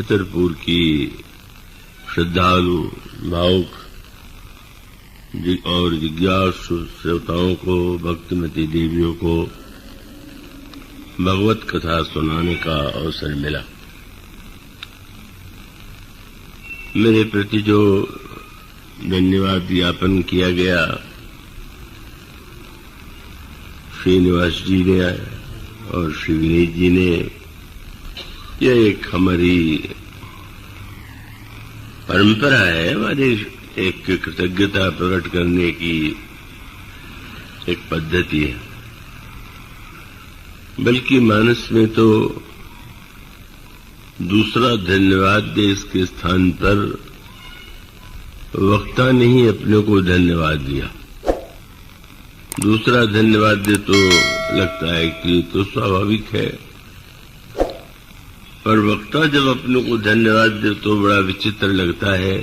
छतरपुर की श्रद्धालु, भावुक और जिज्ञासु श्रोताओं को, भक्तिमती देवियों को भगवत कथा सुनाने का अवसर मिला। मेरे प्रति जो धन्यवाद ज्ञापन किया गया, श्रीनिवास जी ने और श्री विनीत जी ने, यह एक हमारी परंपरा है, हमारी एक कृतज्ञता प्रकट करने की एक पद्धति है। बल्कि मानस में तो दूसरा धन्यवाद दे इसके स्थान पर वक्ता ने ही अपने को धन्यवाद दिया। दूसरा धन्यवाद दे तो लगता है कि तो स्वाभाविक है, पर वक्ता जब अपने को धन्यवाद दे तो बड़ा विचित्र लगता है।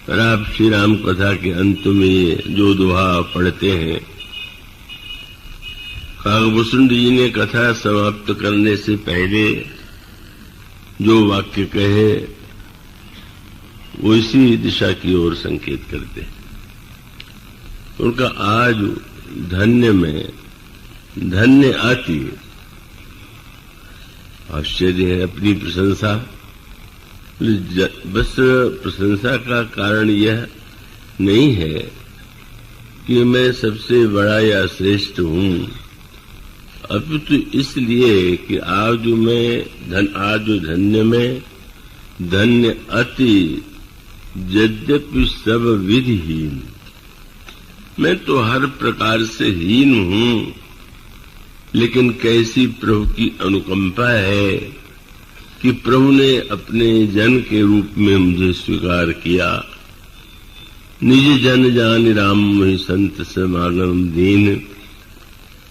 और आप श्री राम कथा के अंत में जो दोहा पढ़ते हैं, काकभूषुंड जी ने कथा समाप्त करने से पहले जो वाक्य कहे वो इसी दिशा की ओर संकेत करते हैं। उनका आज धन्य में धन्य आती आश्चर्य है, अपनी प्रशंसा। बस प्रशंसा का कारण यह नहीं है कि मैं सबसे बड़ा या श्रेष्ठ हूं, अपितु इसलिए कि आज धन्य में धन्य अति यद्यपि सब विधिहीन। मैं तो हर प्रकार से हीन हूं, लेकिन कैसी प्रभु की अनुकंपा है कि प्रभु ने अपने जन के रूप में मुझे स्वीकार किया। निज जन जान राम मोहि संत समागम दीन।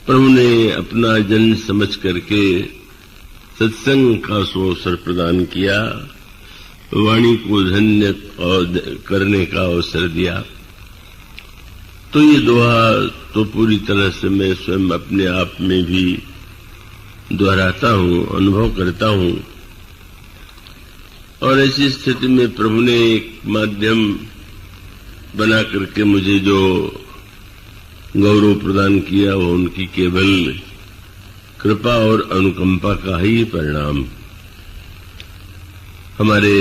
प्रभु ने अपना जन समझ करके सत्संग का अवसर प्रदान किया, वाणी को धन्य करने का अवसर दिया। तो ये दोहा तो पूरी तरह से मैं स्वयं अपने आप में भी दोहराता हूं, अनुभव करता हूं। और ऐसी स्थिति में प्रभु ने एक माध्यम बना करके मुझे जो गौरव प्रदान किया, वो उनकी केवल कृपा और अनुकंपा का ही परिणाम। हमारे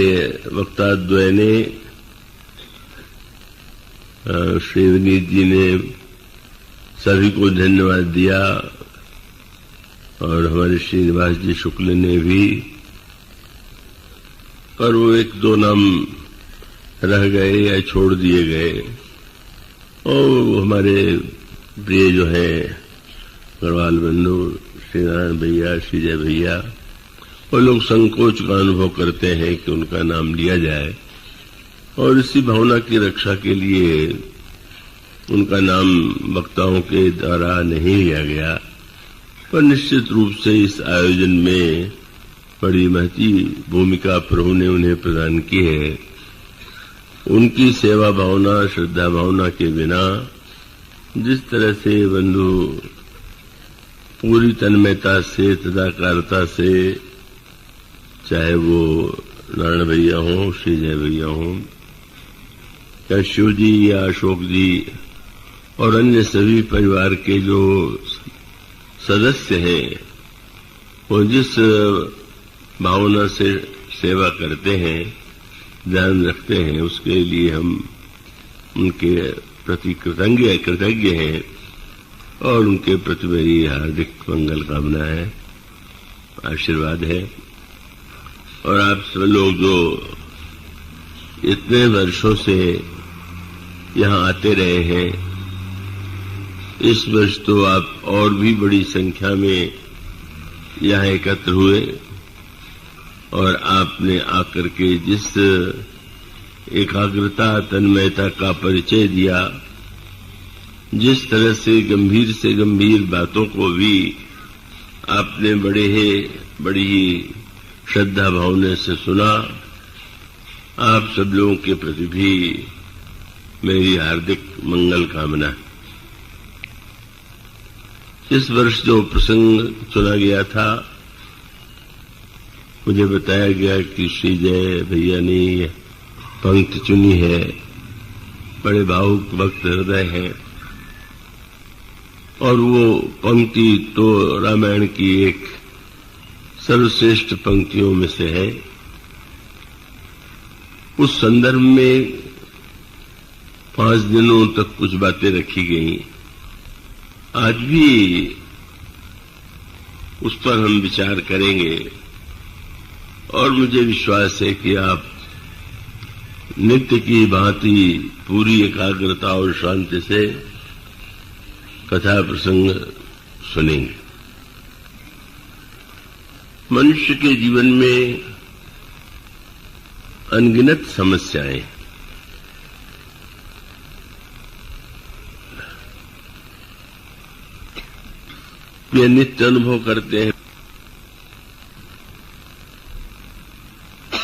वक्ता द्वय ने, श्री विनीत जी ने सभी को धन्यवाद दिया और हमारे श्रीनिवास जी शुक्ल ने भी, पर वो एक दो नाम रह गए या छोड़ दिए गए। और हमारे प्रिय जो है गढ़वाल बंधु श्री नारायण भैया, श्री जय भैया, वो लोग संकोच का अनुभव करते हैं कि उनका नाम लिया जाए, और इसी भावना की रक्षा के लिए उनका नाम वक्ताओं के द्वारा नहीं लिया गया। पर निश्चित रूप से इस आयोजन में बड़ी महती भूमिका प्रभु ने उन्हें प्रदान की है। उनकी सेवा भावना, श्रद्धा भावना के बिना जिस तरह से बंधु पूरी तन्मयता से, तदाकारता से, चाहे वो नारायण भैया हों, श्री जय भैया हों, या शिव जी या अशोक जी और अन्य सभी परिवार के जो सदस्य हैं, वो जिस भावना से सेवा करते हैं, ध्यान रखते हैं, उसके लिए हम उनके प्रति कृतज्ञ हैं और उनके प्रति मेरी हार्दिक मंगल कामना है, आशीर्वाद है। और आप सब लोग जो इतने वर्षों से यहाँ आते रहे हैं, इस वर्ष तो आप और भी बड़ी संख्या में यहाँ एकत्र हुए और आपने आकर के जिस एकाग्रता, तन्मयता का परिचय दिया, जिस तरह से गंभीर बातों को भी आपने बड़ी ही श्रद्धा भावना से सुना, आप सब लोगों के प्रति भी मेरी हार्दिक मंगल कामना। इस वर्ष जो प्रसंग चुना गया था मुझे बताया गया कि श्री जय भैया ने ये पंक्ति चुनी है, बड़े भावुक भक्त हृदय है, और वो पंक्ति तो रामायण की एक सर्वश्रेष्ठ पंक्तियों में से है। उस संदर्भ में 5 दिनों तक कुछ बातें रखी गई। आज भी उस पर हम विचार करेंगे और मुझे विश्वास है कि आप नित्य की भांति पूरी एकाग्रता और शांति से कथा प्रसंग सुनेंगे। मनुष्य के जीवन में अनगिनत समस्याएं, ये नित्य अनुभव करते हैं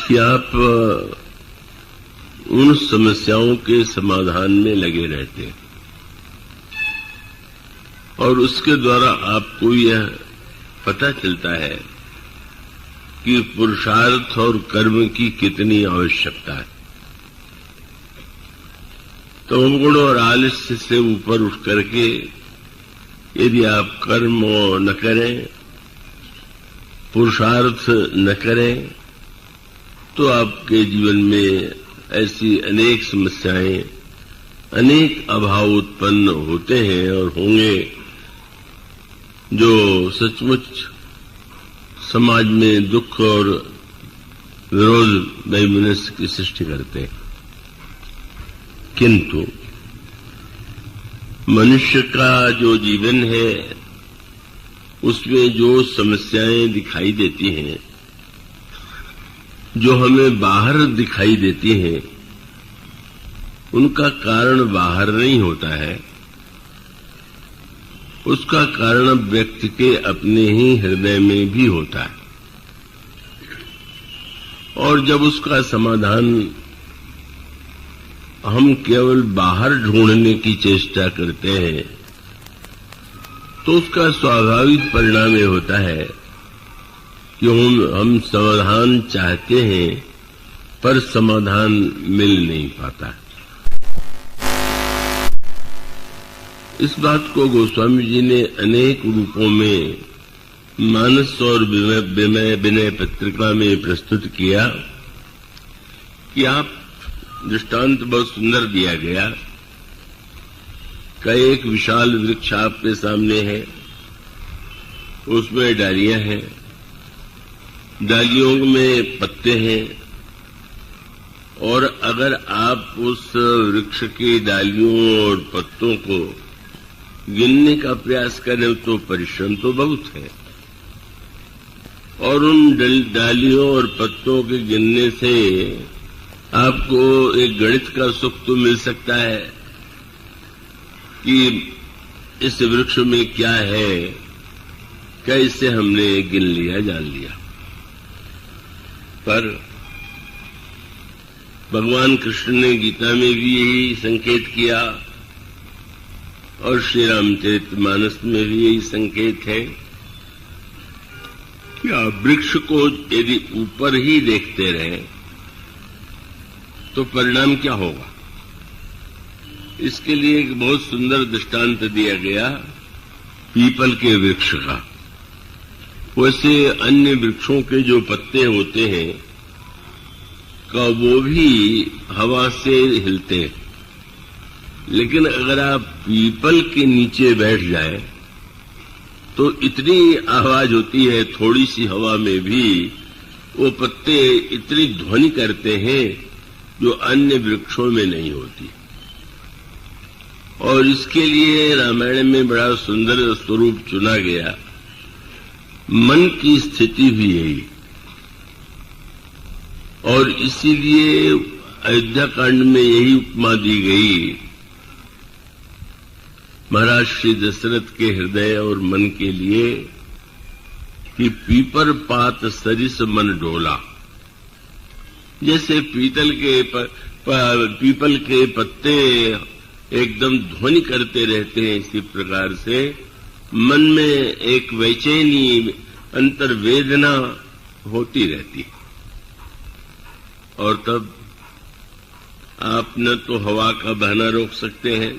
कि आप उन समस्याओं के समाधान में लगे रहते हैं और उसके द्वारा आपको यह पता चलता है कि पुरुषार्थ और कर्म की कितनी आवश्यकता है। तमोगुण और आलस्य से ऊपर उठ करके यदि आप कर्म न करें, पुरुषार्थ न करें, तो आपके जीवन में ऐसी अनेक समस्याएं, अनेक अभाव उत्पन्न होते हैं और होंगे जो सचमुच समाज में दुख और विरोध वैमनस्य की सृष्टि करते हैं। किंतु मनुष्य का जो जीवन है उसमें जो समस्याएं दिखाई देती हैं, जो हमें बाहर दिखाई देती हैं, उनका कारण बाहर नहीं होता है, उसका कारण व्यक्ति के अपने ही हृदय में भी होता है। और जब उसका समाधान हम केवल बाहर ढूंढने की चेष्टा करते हैं तो उसका स्वाभाविक परिणाम ये होता है कि हम समाधान चाहते हैं पर समाधान मिल नहीं पाता। इस बात को गोस्वामी जी ने अनेक रूपों में मानस और विनय पत्रिका में प्रस्तुत किया कि आप दृष्टांत बहुत सुंदर दिया गया कि एक विशाल वृक्ष आपके सामने है, उसमें डालियां हैं, डालियों में पत्ते हैं, और अगर आप उस वृक्ष की डालियों और पत्तों को गिनने का प्रयास करें तो परिश्रम तो बहुत है, और उन डालियों और पत्तों के गिनने से आपको एक गणित का सुख तो मिल सकता है कि इस वृक्ष में क्या है, कैसे हमने गिन लिया, जान लिया। पर भगवान कृष्ण ने गीता में भी यही संकेत किया और श्री रामचरितमानस में भी यही संकेत है कि आप वृक्ष को यदि ऊपर ही देखते रहें तो परिणाम क्या होगा। इसके लिए एक बहुत सुंदर दृष्टांत दिया गया पीपल के वृक्ष का। वैसे अन्य वृक्षों के जो पत्ते होते हैं का वो भी हवा से हिलते हैं, लेकिन अगर आप पीपल के नीचे बैठ जाए तो इतनी आवाज होती है, थोड़ी सी हवा में भी वो पत्ते इतनी ध्वनि करते हैं जो अन्य वृक्षों में नहीं होती। और इसके लिए रामायण में बड़ा सुंदर स्वरूप चुना गया। मन की स्थिति भी यही, और इसीलिए अयोध्या कांड में यही उपमा दी गई। महाराज श्री दशरथ के हृदय और मन के लिए कि पीपर पात सरिस मन डोला। जैसे पीपल के पत्ते एकदम ध्वनि करते रहते हैं, इसी प्रकार से मन में एक बेचैनी, अंतर्वेदना होती रहती है। और तब आप न तो हवा का बहना रोक सकते हैं,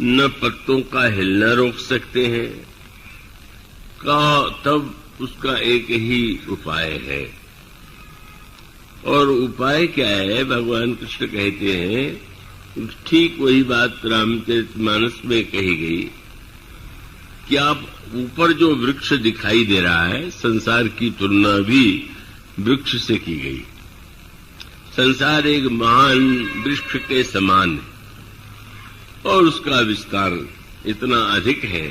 न पत्तों का हिलना रोक सकते हैं, तब उसका एक ही उपाय है। और उपाय क्या है? भगवान कृष्ण कहते हैं, ठीक वही बात रामचरितमानस में कही गई कि आप ऊपर जो वृक्ष दिखाई दे रहा है, संसार की तुलना भी वृक्ष से की गई। संसार एक महान वृक्ष के समान है और उसका विस्तार इतना अधिक है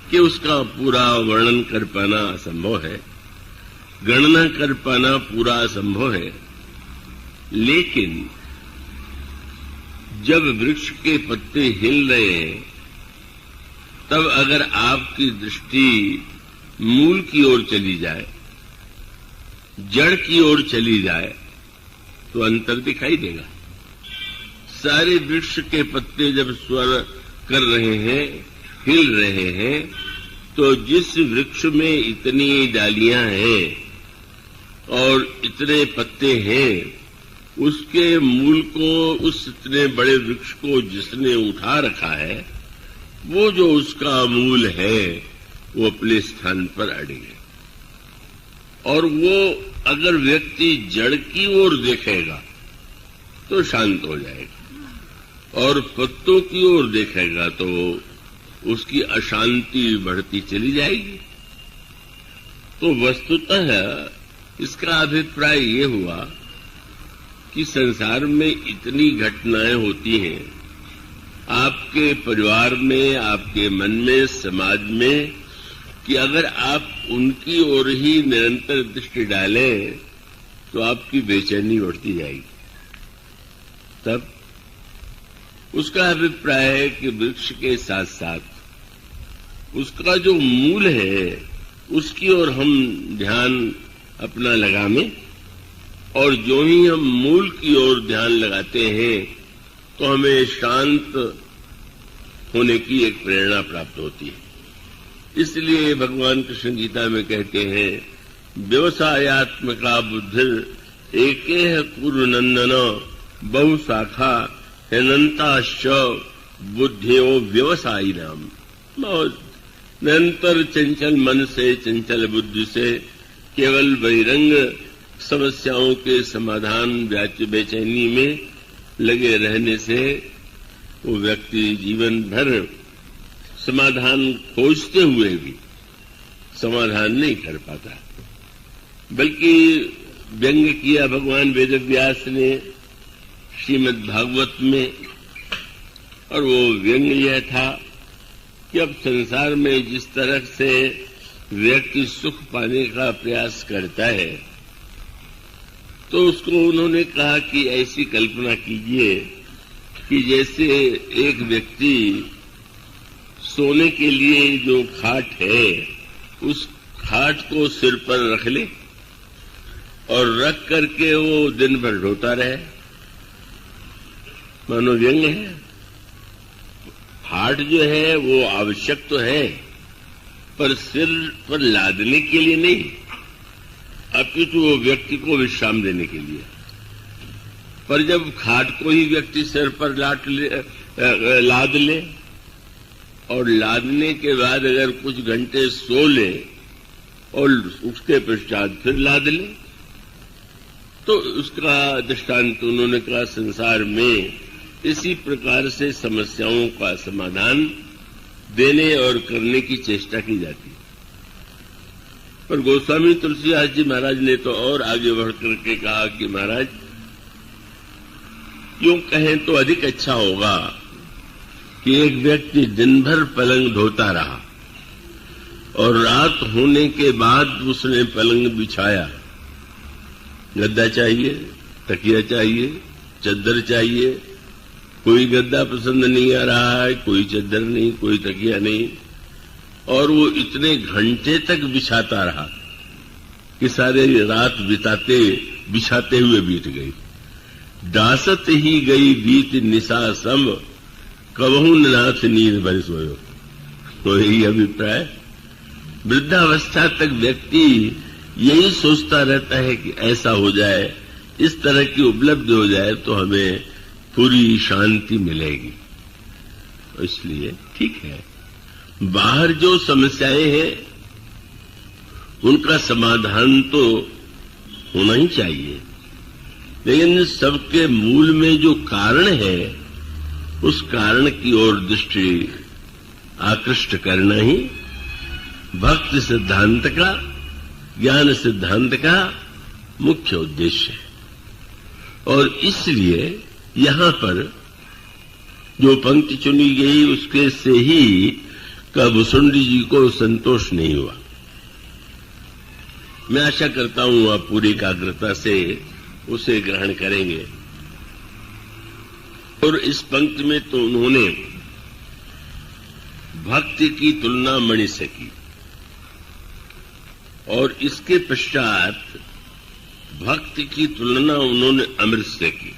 कि उसका पूरा वर्णन कर पाना असंभव है, गणना कर पाना पूरा असंभव है। लेकिन जब वृक्ष के पत्ते हिल रहे हैं, तब अगर आपकी दृष्टि मूल की ओर चली जाए, जड़ की ओर चली जाए, तो अंतर दिखाई देगा। सारे वृक्ष के पत्ते जब स्वर कर रहे हैं, हिल रहे हैं, तो जिस वृक्ष में इतनी डालियां हैं और इतने पत्ते हैं, उसके मूल को, उस इतने बड़े वृक्ष को जिसने उठा रखा है, वो जो उसका मूल है वो अपने स्थान पर अड़े। और वो अगर व्यक्ति जड़ की ओर देखेगा तो शांत हो जाएगा, और पत्तों की ओर देखेगा तो उसकी अशांति बढ़ती चली जाएगी। तो वस्तुतः इसका अभिप्राय ये हुआ कि संसार में इतनी घटनाएं होती हैं, आपके परिवार में, आपके मन में, समाज में, कि अगर आप उनकी ओर ही निरंतर दृष्टि डालें तो आपकी बेचैनी बढ़ती जाएगी। तब उसका अभिप्राय है कि वृक्ष के साथ साथ उसका जो मूल है उसकी ओर हम ध्यान अपना लगावें, और जो ही हम मूल की ओर ध्यान लगाते हैं तो हमें शांत होने की एक प्रेरणा प्राप्त होती है। इसलिए भगवान कृष्ण गीता में कहते हैं, व्यवसायात्मका बुद्धिर एकेह कुरुनंदन बहुशाखा हिनंताश्च बुद्धियो व्यवसायी नाम। निरंतर चंचल मन से, चंचल बुद्धि से, केवल बहिरंग समस्याओं के समाधान बेचैनी में लगे रहने से वो व्यक्ति जीवन भर समाधान खोजते हुए भी समाधान नहीं कर पाता। बल्कि व्यंग किया भगवान वेदव्यास ने श्रीमद् भागवत में, और वो व्यंग यह था कि अब संसार में जिस तरह से व्यक्ति सुख पाने का प्रयास करता है, तो उसको उन्होंने कहा कि ऐसी कल्पना कीजिए कि जैसे एक व्यक्ति सोने के लिए जो खाट है, उस खाट को सिर पर रख ले और रख करके वो दिन भर ढोता रहे। मानो व्यंग है। खाट जो है वो आवश्यक तो है, पर सिर पर लादने के लिए नहीं, अपितु वो व्यक्ति को विश्राम देने के लिए। पर जब खाट को ही व्यक्ति सिर पर लाद ले और लादने के बाद अगर कुछ घंटे सो ले और उसके पश्चात फिर लाद ले, तो उसका दृष्टांत उन्होंने कहा संसार में इसी प्रकार से समस्याओं का समाधान देने और करने की चेष्टा की जाती है। पर गोस्वामी तुलसीदास जी महाराज ने तो और आगे बढ़ करके कहा कि महाराज, यूं कहें तो अधिक अच्छा होगा कि एक व्यक्ति दिन भर पलंग ढोता रहा और रात होने के बाद उसने पलंग बिछाया। गद्दा चाहिए, तकिया चाहिए, चद्दर चाहिए, कोई गद्दा पसंद नहीं आ रहा है, कोई चद्दर नहीं, कोई तकिया नहीं, और वो इतने घंटे तक बिछाता रहा कि सारे रात बिछाते हुए बीत गई। दासत ही गई बीत निशा सम, कबहू नाथ नींद भर सोयो। तो यही अभिप्राय, वृद्धावस्था तक व्यक्ति यही सोचता रहता है कि ऐसा हो जाए, इस तरह की उपलब्धि हो जाए तो हमें पूरी शांति मिलेगी। इसलिए ठीक है, बाहर जो समस्याएं हैं उनका समाधान तो होना ही चाहिए, लेकिन सबके मूल में जो कारण है उस कारण की ओर दृष्टि आकृष्ट करना ही भक्ति सिद्धांत का, ज्ञान सिद्धांत का मुख्य उद्देश्य है। और इसलिए यहां पर जो पंक्ति चुनी गई उसके से ही भुसुंडी जी को संतोष नहीं हुआ। मैं आशा करता हूं आप पूरी एकाग्रता से उसे ग्रहण करेंगे। और इस पंक्ति में तो उन्होंने भक्ति की तुलना मणि से की और इसके पश्चात भक्ति की तुलना उन्होंने अमृत से की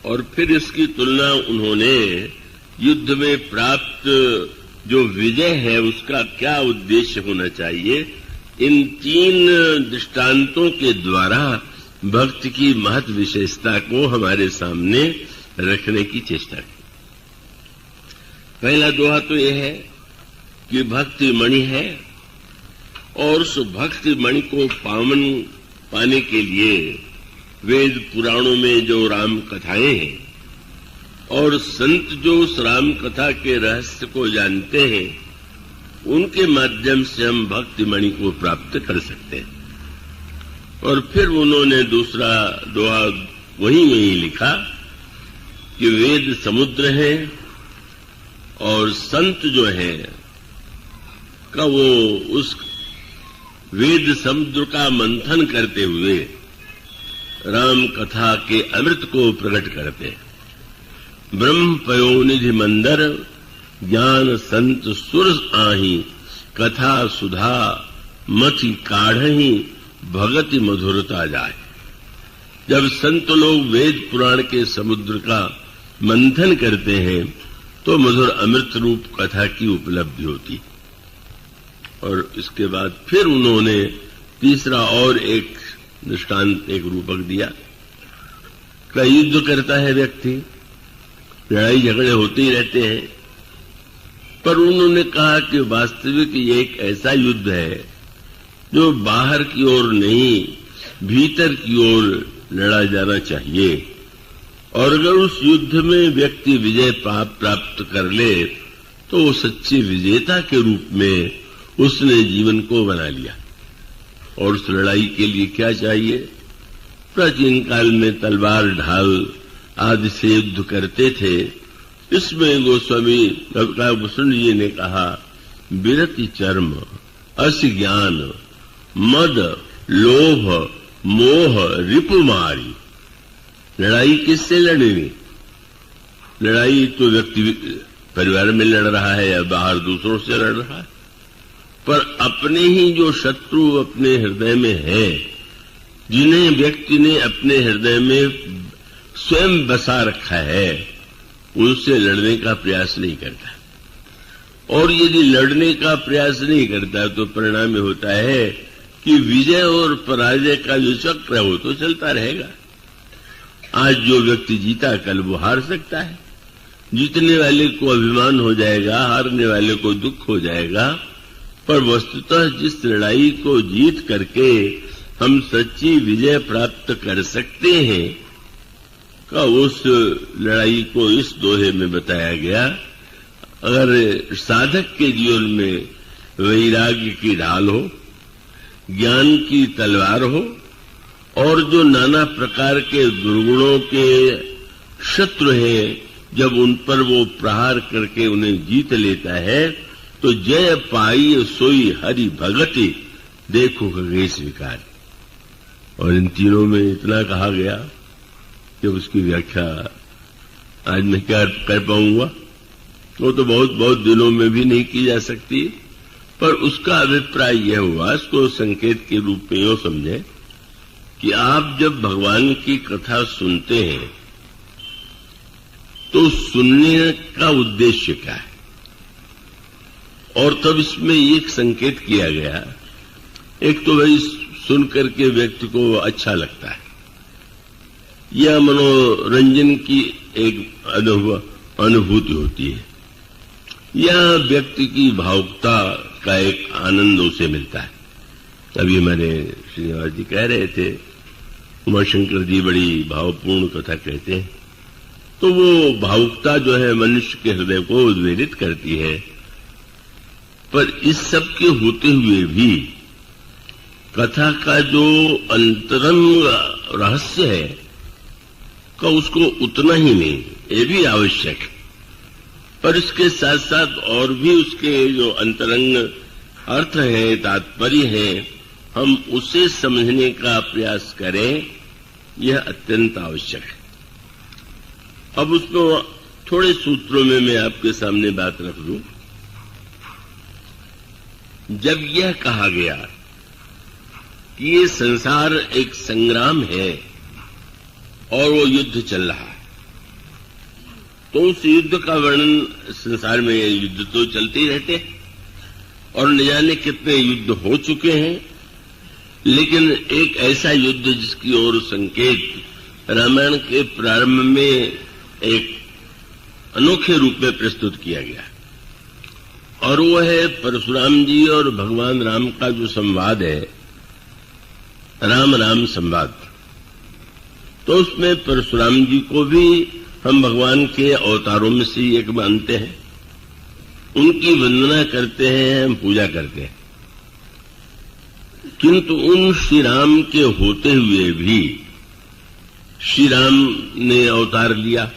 और फिर इसकी तुलना उन्होंने युद्ध में प्राप्त जो विजय है उसका क्या उद्देश्य होना चाहिए, इन तीन दृष्टांतों के द्वारा भक्ति की महत विशेषता को हमारे सामने रखने की चेष्टा की। पहला दोहा तो यह है कि भक्ति मणि है और उस भक्ति मणि को पावन पाने के लिए वेद पुराणों में जो राम कथाएं हैं और संत जो उस राम कथा के रहस्य को जानते हैं उनके माध्यम से हम भक्ति मणि को प्राप्त कर सकते हैं। और फिर उन्होंने दूसरा दोहा वहीं लिखा कि वेद समुद्र है और संत जो है का वो उस वेद समुद्र का मंथन करते हुए राम कथा के अमृत को प्रकट करते हैं। ब्रह्म पयोनिधि मंदर ज्ञान संत सुर आही कथा सुधा मथि काढ़ही भगति मधुरता जाए। जब संत लोग वेद पुराण के समुद्र का मंथन करते हैं तो मधुर अमृत रूप कथा की उपलब्धि होती। और इसके बाद फिर उन्होंने तीसरा और एक दृष्टांत, एक रूपक दिया। का युद्ध करता है व्यक्ति, लड़ाई झगड़े होते ही रहते हैं, पर उन्होंने कहा कि वास्तविक ये एक ऐसा युद्ध है जो बाहर की ओर नहीं भीतर की ओर लड़ा जाना चाहिए। और अगर उस युद्ध में व्यक्ति विजय प्राप्त कर ले तो वो सच्चे विजेता के रूप में उसने जीवन को बना लिया। और उस लड़ाई के लिए क्या चाहिए? प्राचीन काल में तलवार ढाल आदि से युद्ध करते थे। इसमें गोस्वामी भूषण जी ने कहा विरति चर्म अस ज्ञान मद लोभ मोह रिपुमारी। लड़ाई किससे लड़ेगी? लड़ाई तो व्यक्ति परिवार में लड़ रहा है या बाहर दूसरों से लड़ रहा है, पर अपने ही जो शत्रु अपने हृदय में है, जिन्हें व्यक्ति ने अपने हृदय में स्वयं बसा रखा है, उनसे लड़ने का प्रयास नहीं करता। और यदि लड़ने का प्रयास नहीं करता तो परिणाम होता है कि विजय और पराजय का जो चक्र है वो तो चलता रहेगा। आज जो व्यक्ति जीता कल वो हार सकता है। जीतने वाले को अभिमान हो जाएगा, हारने वाले को दुख हो जाएगा, पर वस्तुतः जिस लड़ाई को जीत करके हम सच्ची विजय प्राप्त कर सकते हैं का उस लड़ाई को इस दोहे में बताया गया। अगर साधक के जीवन में वैराग्य की ढाल हो, ज्ञान की तलवार हो और जो नाना प्रकार के दुर्गुणों के शत्रु हैं, जब उन पर वो प्रहार करके उन्हें जीत लेता है तो जय पाई सोई हरि भगति देखो खगे स्वीकार। और इन तीनों में इतना कहा गया कि उसकी व्याख्या आज मैं क्या कर पाऊंगा, वो तो बहुत दिनों में भी नहीं की जा सकती। पर उसका अभिप्राय यह हुआ, इसको संकेत के रूप में यूं समझे कि आप जब भगवान की कथा सुनते हैं तो सुनने का उद्देश्य क्या है? और तब इसमें एक संकेत किया गया एक तो वही सुन करके व्यक्ति को अच्छा लगता है, यह मनोरंजन की एक अनुभूति होती है, यह व्यक्ति की भावुकता का एक आनंद उसे मिलता है। अभी हमारे श्रीनिवास जी कह रहे थे, उमाशंकर जी बड़ी भावपूर्ण कथा कहते हैं, तो वो भावुकता जो है मनुष्य के हृदय को उद्वेलित करती है। पर इस सब के होते हुए भी कथा का जो अंतरंग रहस्य है का उसको उतना ही नहीं, ये भी आवश्यक है, पर इसके साथ साथ और भी उसके जो अंतरंग अर्थ है, तात्पर्य है, हम उसे समझने का प्रयास करें, यह अत्यंत आवश्यक है। अब उसमें थोड़े सूत्रों में मैं आपके सामने बात रख दूं। जब यह कहा गया कि ये संसार एक संग्राम है और वो युद्ध चल रहा है, तो उस युद्ध का वर्णन, संसार में युद्ध तो चलते ही रहते हैं और न जाने कितने युद्ध हो चुके हैं, लेकिन एक ऐसा युद्ध जिसकी ओर संकेत रामायण के प्रारंभ में एक अनोखे रूप में प्रस्तुत किया गया, और वो है परशुराम जी और भगवान राम का जो संवाद है, राम राम संवाद। तो उसमें परशुराम जी को भी हम भगवान के अवतारों में से एक मानते हैं, उनकी वंदना करते हैं, हम पूजा करते हैं, किंतु उन श्री राम के होते हुए भी श्री राम ने अवतार लिया,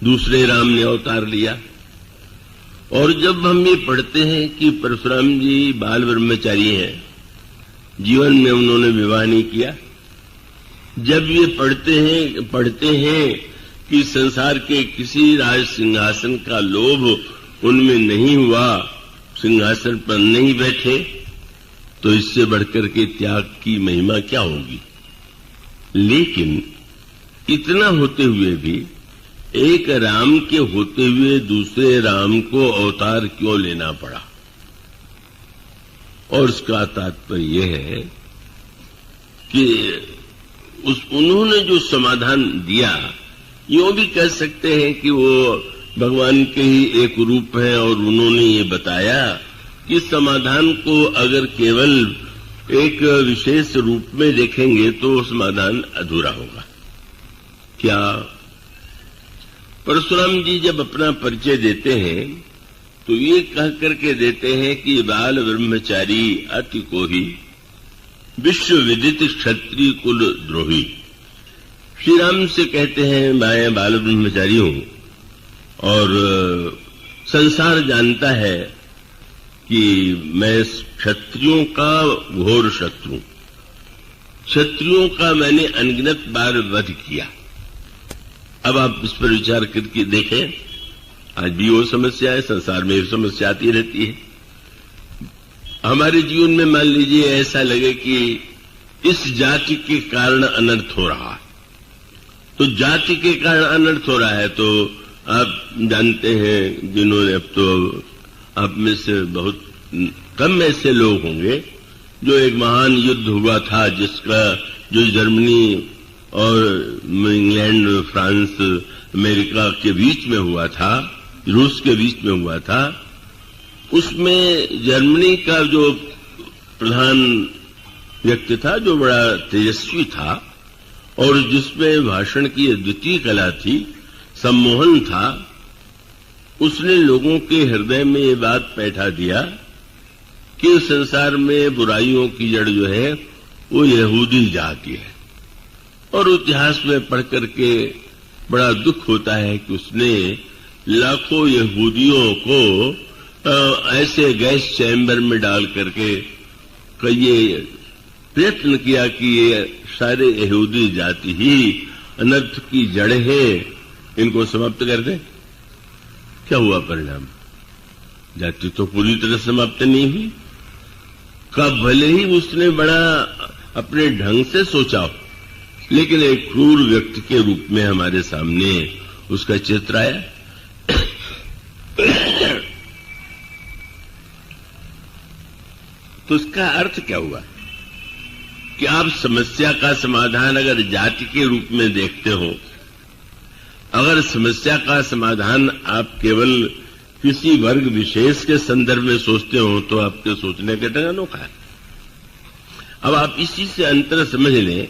दूसरे राम ने अवतार लिया। और जब हम ये पढ़ते हैं कि परशुराम जी बाल ब्रह्मचारी हैं, जीवन में उन्होंने विवाह नहीं किया, जब ये पढ़ते हैं कि संसार के किसी राज सिंहासन का लोभ उनमें नहीं हुआ, सिंहासन पर नहीं बैठे, तो इससे बढ़कर के त्याग की महिमा क्या होगी। लेकिन इतना होते हुए भी एक राम के होते हुए दूसरे राम को अवतार क्यों लेना पड़ा, और उसका तात्पर्य यह है कि उन्होंने जो समाधान दिया, यूं भी कह सकते हैं कि वो भगवान के ही एक रूप है, और उन्होंने ये बताया कि समाधान को अगर केवल एक विशेष रूप में देखेंगे तो समाधान अधूरा होगा। क्या परशुराम जी जब अपना परिचय देते हैं तो ये कह करके देते हैं कि बाल ब्रह्मचारी अति कोही, विश्व विदित क्षत्रिय कुल द्रोही। श्री राम से कहते हैं मैं बाल ब्रह्मचारी हूं और संसार जानता है कि मैं क्षत्रियों का घोर शत्रु, क्षत्रियों का मैंने अनगिनत बार वध किया। अब आप इस पर विचार करके देखें, आज भी वो समस्या है, संसार में एक समस्या आती रहती है। हमारे जीवन में मान लीजिए ऐसा लगे कि इस जाति के कारण अनर्थ हो रहा है, तो जाति के कारण अनर्थ हो रहा है, तो आप जानते हैं, जिन्होंने, अब तो आप में से बहुत कम ऐसे लोग होंगे जो एक महान युद्ध हुआ था जिसका, जो जर्मनी और इंग्लैंड, फ्रांस, अमेरिका के बीच में हुआ था, रूस के बीच में हुआ था। उसमें जर्मनी का जो प्रधान व्यक्ति था, जो बड़ा तेजस्वी था और जिसमें भाषण की अद्वितीय कला थी, सम्मोहन था, उसने लोगों के हृदय में ये बात बैठा दिया कि संसार में बुराइयों की जड़ जो है वो यहूदी जाति है। और इतिहास में पढ़ करके बड़ा दुख होता है कि उसने लाखों यहूदियों को ऐसे गैस चैम्बर में डाल करके ये प्रयत्न किया कि ये सारे यहूदी जाति ही अनर्थ की जड़ है, इनको समाप्त कर दे। क्या हुआ परिणाम? जाति तो पूरी तरह समाप्त नहीं हुई। कब भले ही उसने बड़ा अपने ढंग से सोचा हो, लेकिन एक क्रूर व्यक्ति के रूप में हमारे सामने उसका चित्र आया। तो उसका अर्थ क्या हुआ? कि आप समस्या का समाधान अगर जाति के रूप में देखते हो, अगर समस्या का समाधान आप केवल किसी वर्ग विशेष के संदर्भ में सोचते हो तो आपके सोचने का ढंग अनोखा है। अब आप इसी से अंतर समझ लें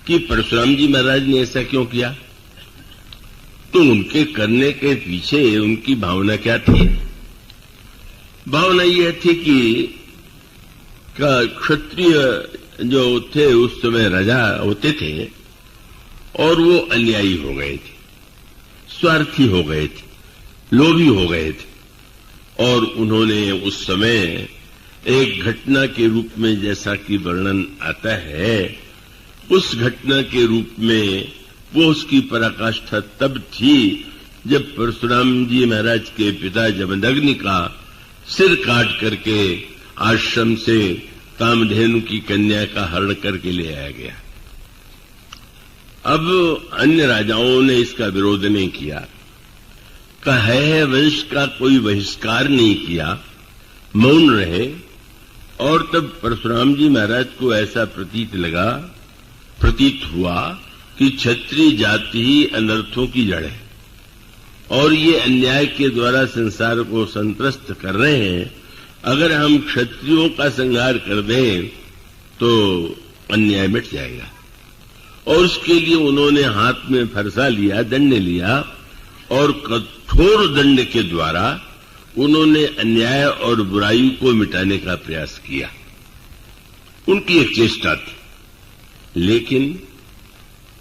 कि परशुराम जी महाराज ने ऐसा क्यों किया। तो उनके करने के पीछे उनकी भावना क्या थी? भावना यह थी कि क्षत्रिय जो थे उस समय राजा होते थे और वो अन्यायी हो गए थे, स्वार्थी हो गए थे, लोभी हो गए थे। और उन्होंने उस समय एक घटना के रूप में, जैसा कि वर्णन आता है, उस घटना के रूप में वो उसकी पराकाष्ठा तब थी जब परशुराम जी महाराज के पिता जमदग्नि का सिर काट करके आश्रम से कामधेनु की कन्या का हरण करके ले आया गया। अब अन्य राजाओं ने इसका विरोध नहीं किया, कहे वंश का कोई बहिष्कार नहीं किया, मौन रहे। और तब परशुराम जी महाराज को ऐसा प्रतीत हुआ कि क्षत्रिय जाति ही अनर्थों की जड़ है और ये अन्याय के द्वारा संसार को संत्रस्त कर रहे हैं। अगर हम क्षत्रियों का संहार कर दें तो अन्याय मिट जाएगा। और उसके लिए उन्होंने हाथ में फरसा लिया, दंड लिया और कठोर दंड के द्वारा उन्होंने अन्याय और बुराई को मिटाने का प्रयास किया। उनकी एक चेष्टा थी। लेकिन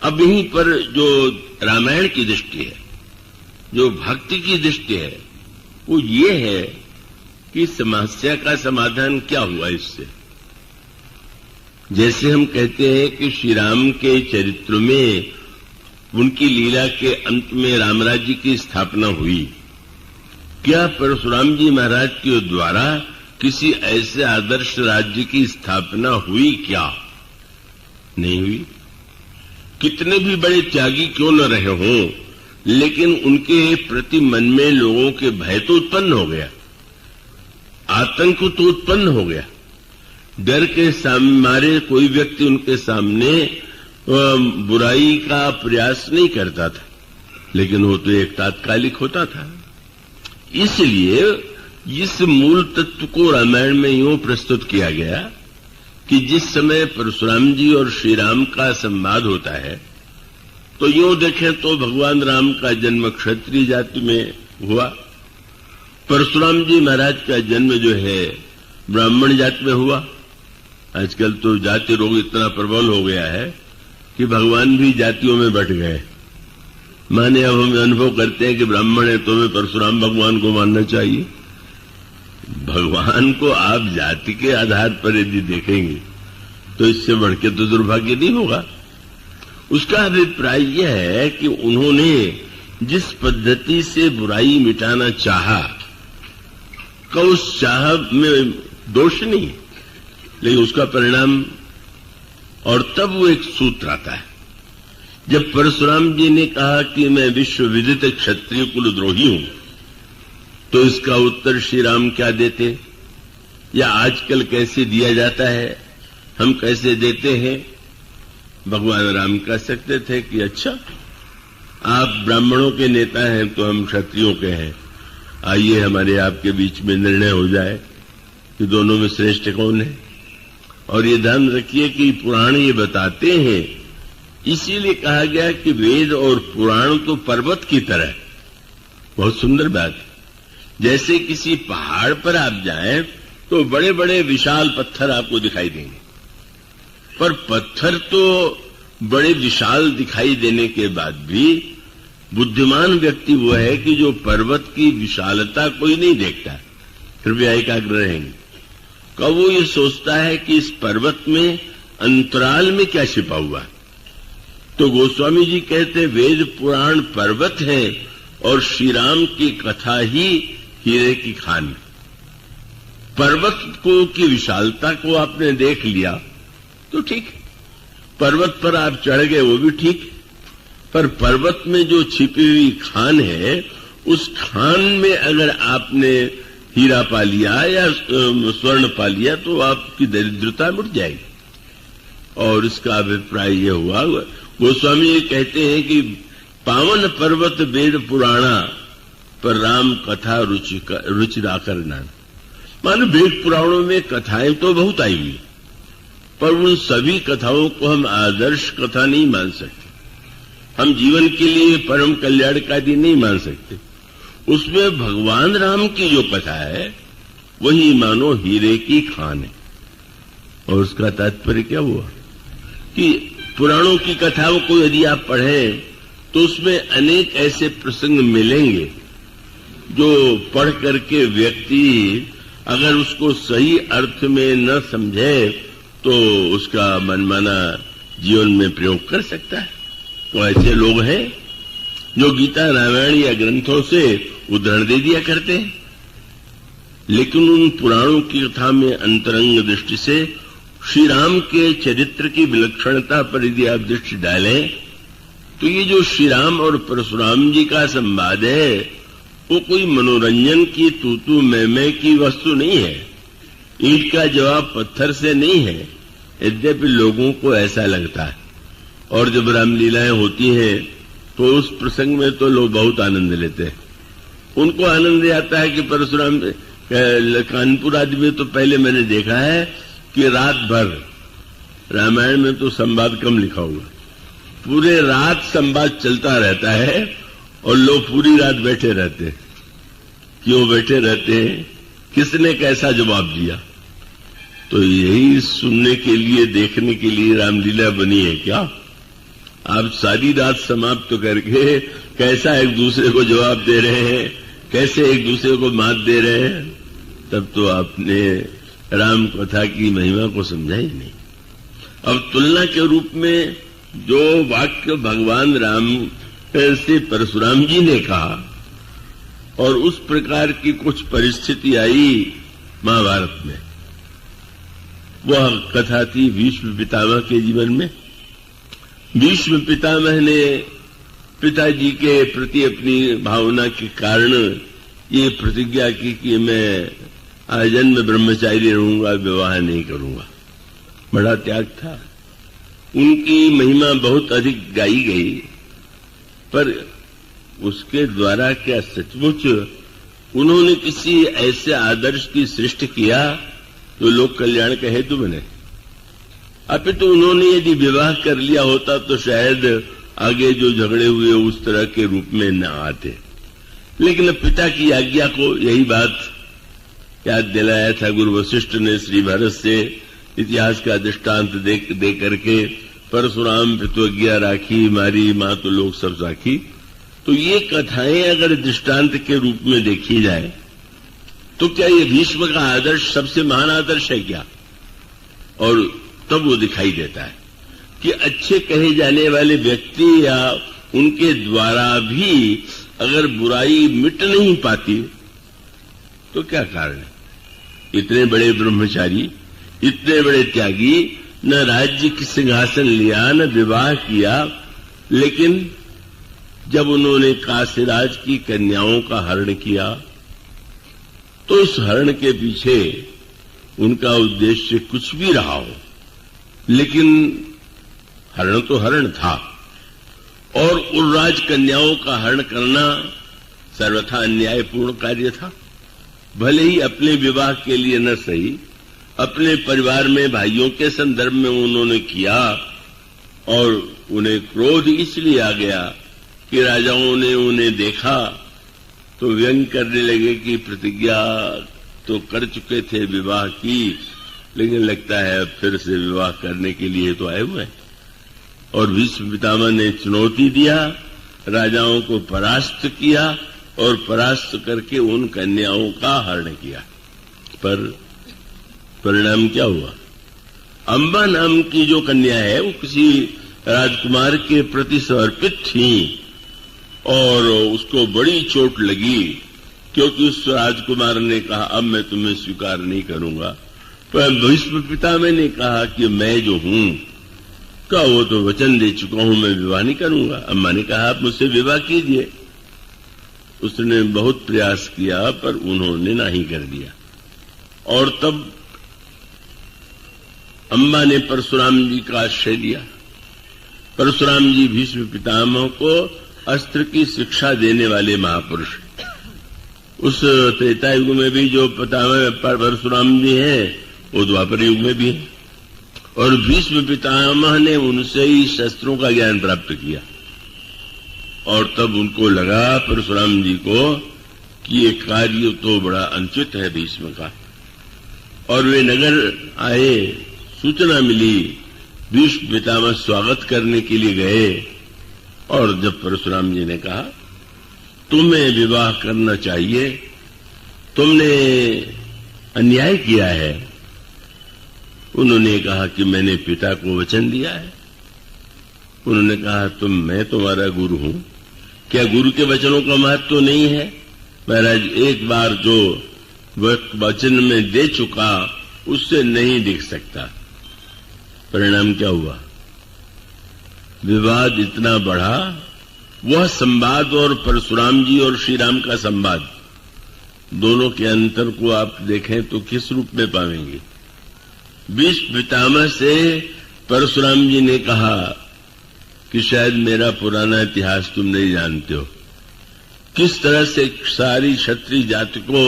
अब यहीं पर जो रामायण की दृष्टि है, जो भक्ति की दृष्टि है, वो ये है कि समस्या का समाधान क्या हुआ इससे। जैसे हम कहते हैं कि श्री राम के चरित्र में उनकी लीला के अंत में रामराज्य की स्थापना हुई। क्या परशुराम जी महाराज के द्वारा किसी ऐसे आदर्श राज्य की स्थापना हुई? क्या नहीं हुई। कितने भी बड़े त्यागी क्यों न रहे हों, लेकिन उनके प्रति मन में लोगों के भय तो उत्पन्न हो गया, आतंक तो उत्पन्न हो गया। डर के मारे कोई व्यक्ति उनके सामने बुराई का प्रयास नहीं करता था, लेकिन वो तो एक तात्कालिक होता था। इसलिए इस मूल तत्व को रामायण में यूं प्रस्तुत किया गया कि जिस समय परशुराम जी और श्री राम का संवाद होता है तो यूं देखें तो भगवान राम का जन्म क्षत्रिय जाति में हुआ, परशुराम जी महाराज का जन्म जो है ब्राह्मण जाति में हुआ। आजकल तो जाति रोग इतना प्रबल हो गया है कि भगवान भी जातियों में बट गए। माने अब हम अनुभव करते हैं कि ब्राह्मण है तो हमें परशुराम भगवान को मानना चाहिए। भगवान को आप जाति के आधार पर यदि देखेंगे तो इससे बढ़ के तो दुर्भाग्य नहीं होगा। उसका अभिप्राय यह है कि उन्होंने जिस पद्धति से बुराई मिटाना चाहा का उस चाह में दोष नहीं, लेकिन उसका परिणाम। और तब वो एक सूत्र आता है, जब परशुराम जी ने कहा कि मैं विश्व विदित क्षत्रिय कुलद्रोही हूं, तो इसका उत्तर श्री राम क्या देते, या आजकल कैसे दिया जाता है, हम कैसे देते हैं। भगवान राम कह सकते थे कि अच्छा, आप ब्राह्मणों के नेता हैं तो हम क्षत्रियों के हैं, आइए हमारे आपके बीच में निर्णय हो जाए कि दोनों में श्रेष्ठ कौन है। और ये ध्यान रखिए कि पुराण ये बताते हैं, इसीलिए कहा गया कि वेद और पुराण तो पर्वत की तरह। बहुत सुंदर बात है। जैसे किसी पहाड़ पर आप जाएं तो बड़े बड़े विशाल पत्थर आपको दिखाई देंगे, पर पत्थर तो बड़े विशाल दिखाई देने के बाद भी बुद्धिमान व्यक्ति वो है कि जो पर्वत की विशालता कोई नहीं देखता, कृपया एकाग्र रहेंगे। कब वो ये सोचता है कि इस पर्वत में अंतराल में क्या छिपा हुआ। तो गोस्वामी जी कहते वेद पुराण पर्वत है और श्री राम की कथा ही हीरे की खान। पर्वत को की विशालता को आपने देख लिया तो ठीक, पर्वत पर आप चढ़ गए वो भी ठीक, पर पर्वत में जो छिपी हुई खान है, उस खान में अगर आपने हीरा पा लिया या स्वर्ण पा लिया तो आपकी दरिद्रता मिट जाएगी। और इसका अभिप्राय यह हुआ, गोस्वामी ये कहते हैं कि पावन पर्वत वेद पुराणा पर राम कथा रुचिराकर नाम। मानो वेद पुराणों में कथाएं तो बहुत आई हुई, पर उन सभी कथाओं को हम आदर्श कथा नहीं मान सकते, हम जीवन के लिए परम कल्याणकारी नहीं मान सकते। उसमें भगवान राम की जो कथा है वही मानो हीरे की खान है। और उसका तात्पर्य क्या हुआ कि पुराणों की कथाओं को यदि आप पढ़ें तो उसमें अनेक ऐसे प्रसंग मिलेंगे जो पढ़ करके व्यक्ति अगर उसको सही अर्थ में न समझे तो उसका मनमाना जीवन में प्रयोग कर सकता है। तो ऐसे लोग हैं जो गीता रामायण या ग्रंथों से उदाहरण दे दिया करते हैं, लेकिन उन पुराणों की कथा में अंतरंग दृष्टि से श्री राम के चरित्र की विलक्षणता पर यदि आप दृष्टि डालें तो ये जो श्री राम और परशुराम जी का संवाद है वो कोई मनोरंजन की तू मैं की वस्तु नहीं है, ईंट का जवाब पत्थर से नहीं है, यद्यपि लोगों को ऐसा लगता है। और जब रामलीलाएं होती हैं तो उस प्रसंग में तो लोग बहुत आनंद लेते हैं। उनको आनंद आता है कि परशुराम कानपुर आदि में तो पहले मैंने देखा है कि रात भर, रामायण में तो संवाद कम लिखा हुआ, पूरे रात संवाद चलता रहता है और लोग पूरी रात बैठे रहते हैं। क्यों बैठे रहते हैं? किसने कैसा जवाब दिया? तो यही सुनने के लिए, देखने के लिए रामलीला बनी है क्या? आप सारी रात समाप्त करके कैसा एक दूसरे को जवाब दे रहे हैं, कैसे एक दूसरे को मात दे रहे हैं, तब तो आपने राम कथा की महिमा को समझा ही नहीं। अब तुलना के रूप में जो वाक्य भगवान राम से परशुराम जी ने कहा और उस प्रकार की कुछ परिस्थिति आई महाभारत में, वह कथा थी भीष्म पितामह के जीवन में। भीष्म पितामह ने पिताजी के प्रति अपनी भावना के कारण ये प्रतिज्ञा की कि मैं आजन्म ब्रह्मचारी रहूंगा, विवाह नहीं करूंगा। बड़ा त्याग था। उनकी महिमा बहुत अधिक गाई गई, पर उसके द्वारा क्या सचमुच उन्होंने किसी ऐसे आदर्श की सृष्टि किया जो लोक कल्याण का हेतु बने? अभी तो उन्होंने यदि विवाह कर लिया होता तो शायद आगे जो झगड़े हुए उस तरह के रूप में न आते। लेकिन पिता की आज्ञा को यही बात याद दिलाया था गुरु वशिष्ठ ने श्री भरत से इतिहास का दृष्टांत दे करके, परशुराम पितुआज्ञा राखी मारी मां तो लोग सब साखी। तो ये कथाएं अगर दृष्टांत के रूप में देखी जाए तो क्या ये भीष्म का आदर्श सबसे महान आदर्श है क्या? और तब वो दिखाई देता है कि अच्छे कहे जाने वाले व्यक्ति या उनके द्वारा भी अगर बुराई मिट नहीं पाती तो क्या कारण है? इतने बड़े ब्रह्मचारी, इतने बड़े त्यागी, न राज्य की सिंहासन लिया, न विवाह किया, लेकिन जब उन्होंने काशीराज की कन्याओं का हरण किया तो उस हरण के पीछे उनका उद्देश्य कुछ भी रहा हो, लेकिन हरण तो हरण था। और उन राज कन्याओं का हरण करना सर्वथा अन्यायपूर्ण कार्य था। भले ही अपने विवाह के लिए न सही, अपने परिवार में भाइयों के संदर्भ में उन्होंने किया, और उन्हें क्रोध इसलिए आ गया कि राजाओं ने उन्हें देखा तो व्यंग करने लगे कि प्रतिज्ञा तो कर चुके थे विवाह की, लेकिन लगता है फिर से विवाह करने के लिए तो आए हुए हैं। और भीष्म पितामह ने चुनौती दिया, राजाओं को परास्त किया और परास्त करके उन कन्याओं का हरण किया। पर परिणाम क्या हुआ? अंबा नाम की जो कन्या है वो किसी राजकुमार के प्रति समर्पित थी और उसको बड़ी चोट लगी, क्योंकि उस राजकुमार ने कहा अब मैं तुम्हें स्वीकार नहीं करूंगा। पर भीष्म पितामह ने कहा कि मैं जो हूं का वो तो वचन दे चुका हूं, मैं विवाह नहीं करूंगा। अम्मा ने कहा आप मुझसे विवाह कीजिए। उसने बहुत प्रयास किया पर उन्होंने नहीं कर दिया। और तब अंबा ने परशुराम जी का आश्रय लिया। परशुराम जी भीष्म पितामह को अस्त्र की शिक्षा देने वाले महापुरुष। उस त्रेता युग में भी जो पितामह परशुराम जी हैं वो द्वापर युग में भी है, और भीष्म पितामह ने उनसे ही शस्त्रों का ज्ञान प्राप्त किया। और तब उनको लगा परशुराम जी को कि ये कार्य तो बड़ा अनुचित है भीष्म का, और वे नगर आए। सूचना मिली, भीष्म पितामह स्वागत करने के लिए गए, और जब परशुराम जी ने कहा तुम्हें विवाह करना चाहिए, तुमने अन्याय किया है, उन्होंने कहा कि मैंने पिता को वचन दिया है। उन्होंने कहा मैं तुम्हारा गुरु हूं, क्या गुरु के वचनों का महत्व तो नहीं है? महाराज, एक बार जो वचन में दे चुका उससे नहीं दिख सकता। परिणाम क्या हुआ? विवाद इतना बढ़ा। वह संवाद और परशुराम जी और श्री राम का संवाद, दोनों के अंतर को आप देखें तो किस रूप में पाएंगे? भीष्म पितामह से परशुराम जी ने कहा कि शायद मेरा पुराना इतिहास तुम नहीं जानते हो, किस तरह से सारी क्षत्रिय जाति को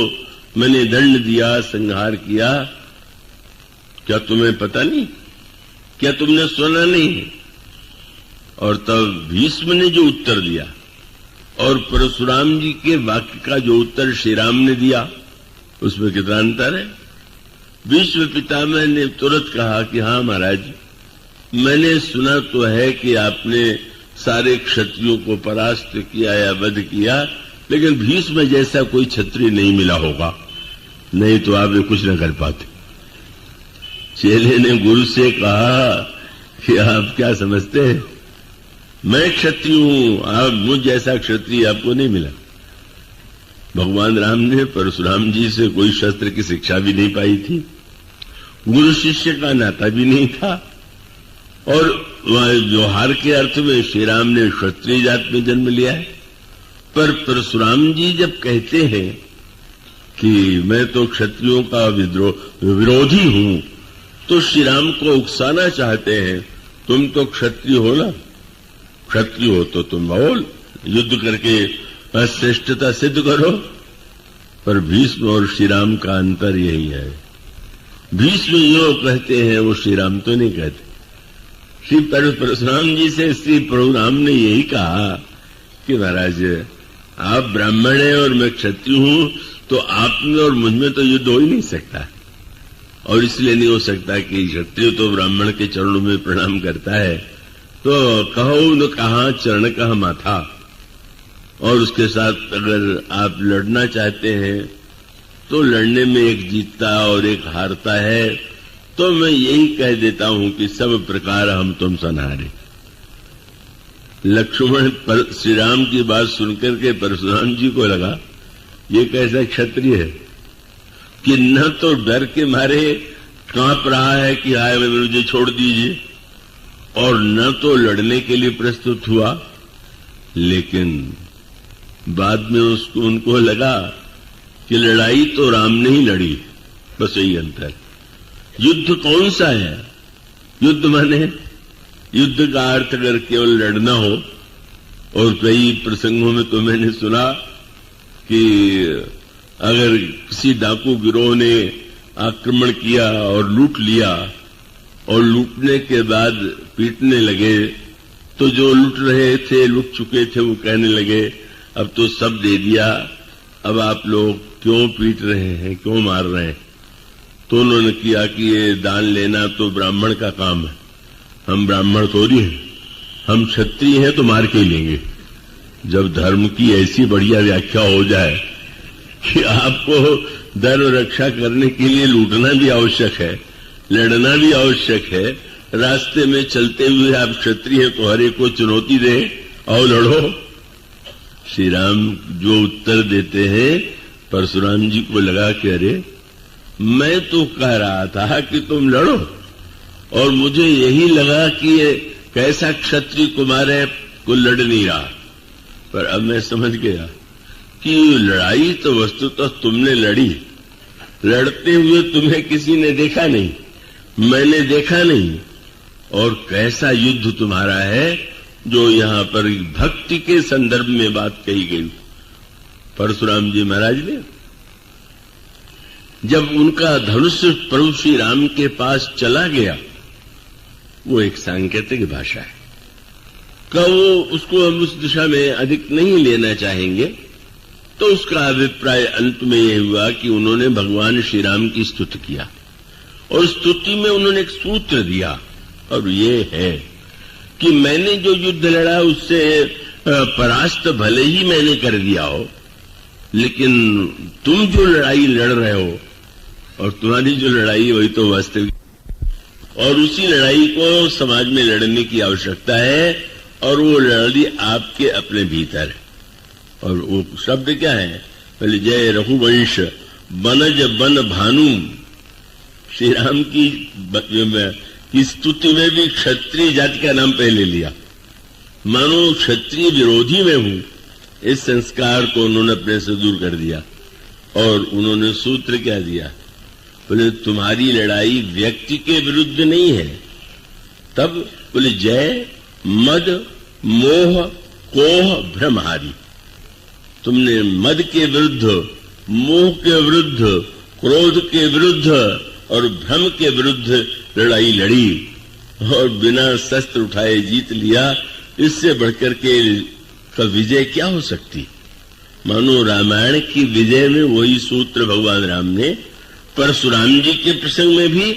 मैंने दंड दिया, संहार किया। क्या तुम्हें पता नहीं? क्या तुमने सुना नहीं? और तब भीष्म ने जो उत्तर दिया और परशुराम जी के वाक्य का जो उत्तर श्री राम ने दिया, उसमें कितना अंतर है। भीष्म पितामह ने तुरंत कहा कि हाँ महाराज, मैंने सुना तो है कि आपने सारे क्षत्रियों को परास्त किया या वध किया, लेकिन भीष्म जैसा कोई क्षत्रिय नहीं मिला होगा, नहीं तो आप ये कुछ न कर पाते। चेले ने गुरु से कहा कि आप क्या समझते हैं, मैं क्षत्रिय हूं, आप मुझ जैसा क्षत्रिय आपको नहीं मिला। भगवान राम ने परशुराम जी से कोई शस्त्र की शिक्षा भी नहीं पाई थी, गुरु शिष्य का नाता भी नहीं था, और व्यवहार के अर्थ में श्री राम ने क्षत्रिय जात में जन्म लिया है। पर परशुराम जी जब कहते हैं कि मैं तो क्षत्रियों का विरोधी हूं, तो श्री राम को उकसाना चाहते हैं, तुम तो क्षत्रिय हो ना, क्षत्रिय हो तो तुम बोल, युद्ध करके श्रेष्ठता सिद्ध करो। पर भीष्म और श्री राम का अंतर यही है, भीष्म जो कहते हैं वो श्री राम तो नहीं कहते। श्री परशुराम जी से श्री प्रभु राम ने यही कहा कि महाराज आप ब्राह्मण हैं और मैं क्षत्रिय हूं, तो आप में और मुझ में तो युद्ध हो ही नहीं सकता, और इसलिए नहीं हो सकता कि क्षत्रिय तो ब्राह्मण के चरणों में प्रणाम करता है, तो कहो न कहां चरण कहां माथा। और उसके साथ अगर आप लड़ना चाहते हैं तो लड़ने में एक जीतता और एक हारता है, तो मैं यही कह देता हूं कि सब प्रकार हम तुम सनहारे। लक्ष्मण श्री राम की बात सुनकर के परशुराम जी को लगा ये कैसा क्षत्रिय है कि न तो डर के मारे कांप रहा है कि आए मुझे छोड़ दीजिए, और न तो लड़ने के लिए प्रस्तुत हुआ। लेकिन बाद में उनको लगा कि लड़ाई तो राम ने ही लड़ी, बस यही अंतर। युद्ध कौन सा है? युद्ध माने युद्ध का अर्थ अगर केवल लड़ना हो, और कई प्रसंगों में तो मैंने सुना कि अगर किसी डाकू गिरोह ने आक्रमण किया और लूट लिया, और लूटने के बाद पीटने लगे, तो जो लूट रहे थे, लूट चुके थे, वो कहने लगे अब तो सब दे दिया, अब आप लोग क्यों पीट रहे हैं, क्यों मार रहे हैं? तो उन्होंने किया कि ये दान लेना तो ब्राह्मण का काम है, हम ब्राह्मण थोड़ी हैं, हम क्षत्रिय हैं तो मार के ही लेंगे। जब धर्म की ऐसी बढ़िया व्याख्या हो जाए कि आपको धर्म रक्षा करने के लिए लूटना भी आवश्यक है, लड़ना भी आवश्यक है, रास्ते में चलते हुए आप क्षत्रिय हैं तो हर एक को चुनौती दे और लड़ो। श्री राम जो उत्तर देते हैं, परशुराम जी को लगा कि अरे मैं तो कह रहा था कि तुम लड़ो, और मुझे यही लगा कि ये कैसा क्षत्रिय कुमार है को लड़ नहीं रहा। पर अब मैं समझ गया कि लड़ाई तो वस्तुतः तुमने लड़ी, लड़ते हुए तुम्हें किसी ने देखा नहीं, मैंने देखा नहीं। और कैसा युद्ध तुम्हारा है जो यहां पर भक्ति के संदर्भ में बात कही गई। परशुराम जी महाराज ने जब उनका धनुष प्रभु श्री राम के पास चला गया, वो एक सांकेतिक भाषा है का वो उसको हम उस दिशा में अधिक नहीं लेना चाहेंगे। तो उसका अभिप्राय अंत में यह हुआ कि उन्होंने भगवान श्री राम की स्तुति किया और स्तुति में उन्होंने एक सूत्र दिया, और ये है कि मैंने जो युद्ध लड़ा उससे परास्त भले ही मैंने कर दिया हो, लेकिन तुम जो लड़ाई लड़ रहे हो और तुम्हारी जो लड़ाई है वही तो वास्तविक, और उसी लड़ाई को समाज में लड़ने की आवश्यकता है, और वो लड़ाई आपके अपने भीतर है। और वो शब्द क्या है? पहले जय रघुवंश बनज बन भानु। श्री राम की स्तुति में भी क्षत्रिय जाति का नाम पहले लिया, मानो क्षत्रिय विरोधी में हूं। इस संस्कार को उन्होंने अपने से दूर कर दिया और उन्होंने सूत्र क्या दिया? बोले तुम्हारी लड़ाई व्यक्ति के विरुद्ध नहीं है। तब बोले जय मद मोह कोह भ्रमहारी। तुमने मद के विरुद्ध, मोह के विरुद्ध, क्रोध के विरुद्ध और भ्रम के विरुद्ध लड़ाई लड़ी और बिना शस्त्र उठाए जीत लिया। इससे बढ़कर के का विजय क्या हो सकती? मानो रामायण की विजय में वही सूत्र भगवान राम ने परशुराम जी के प्रसंग में भी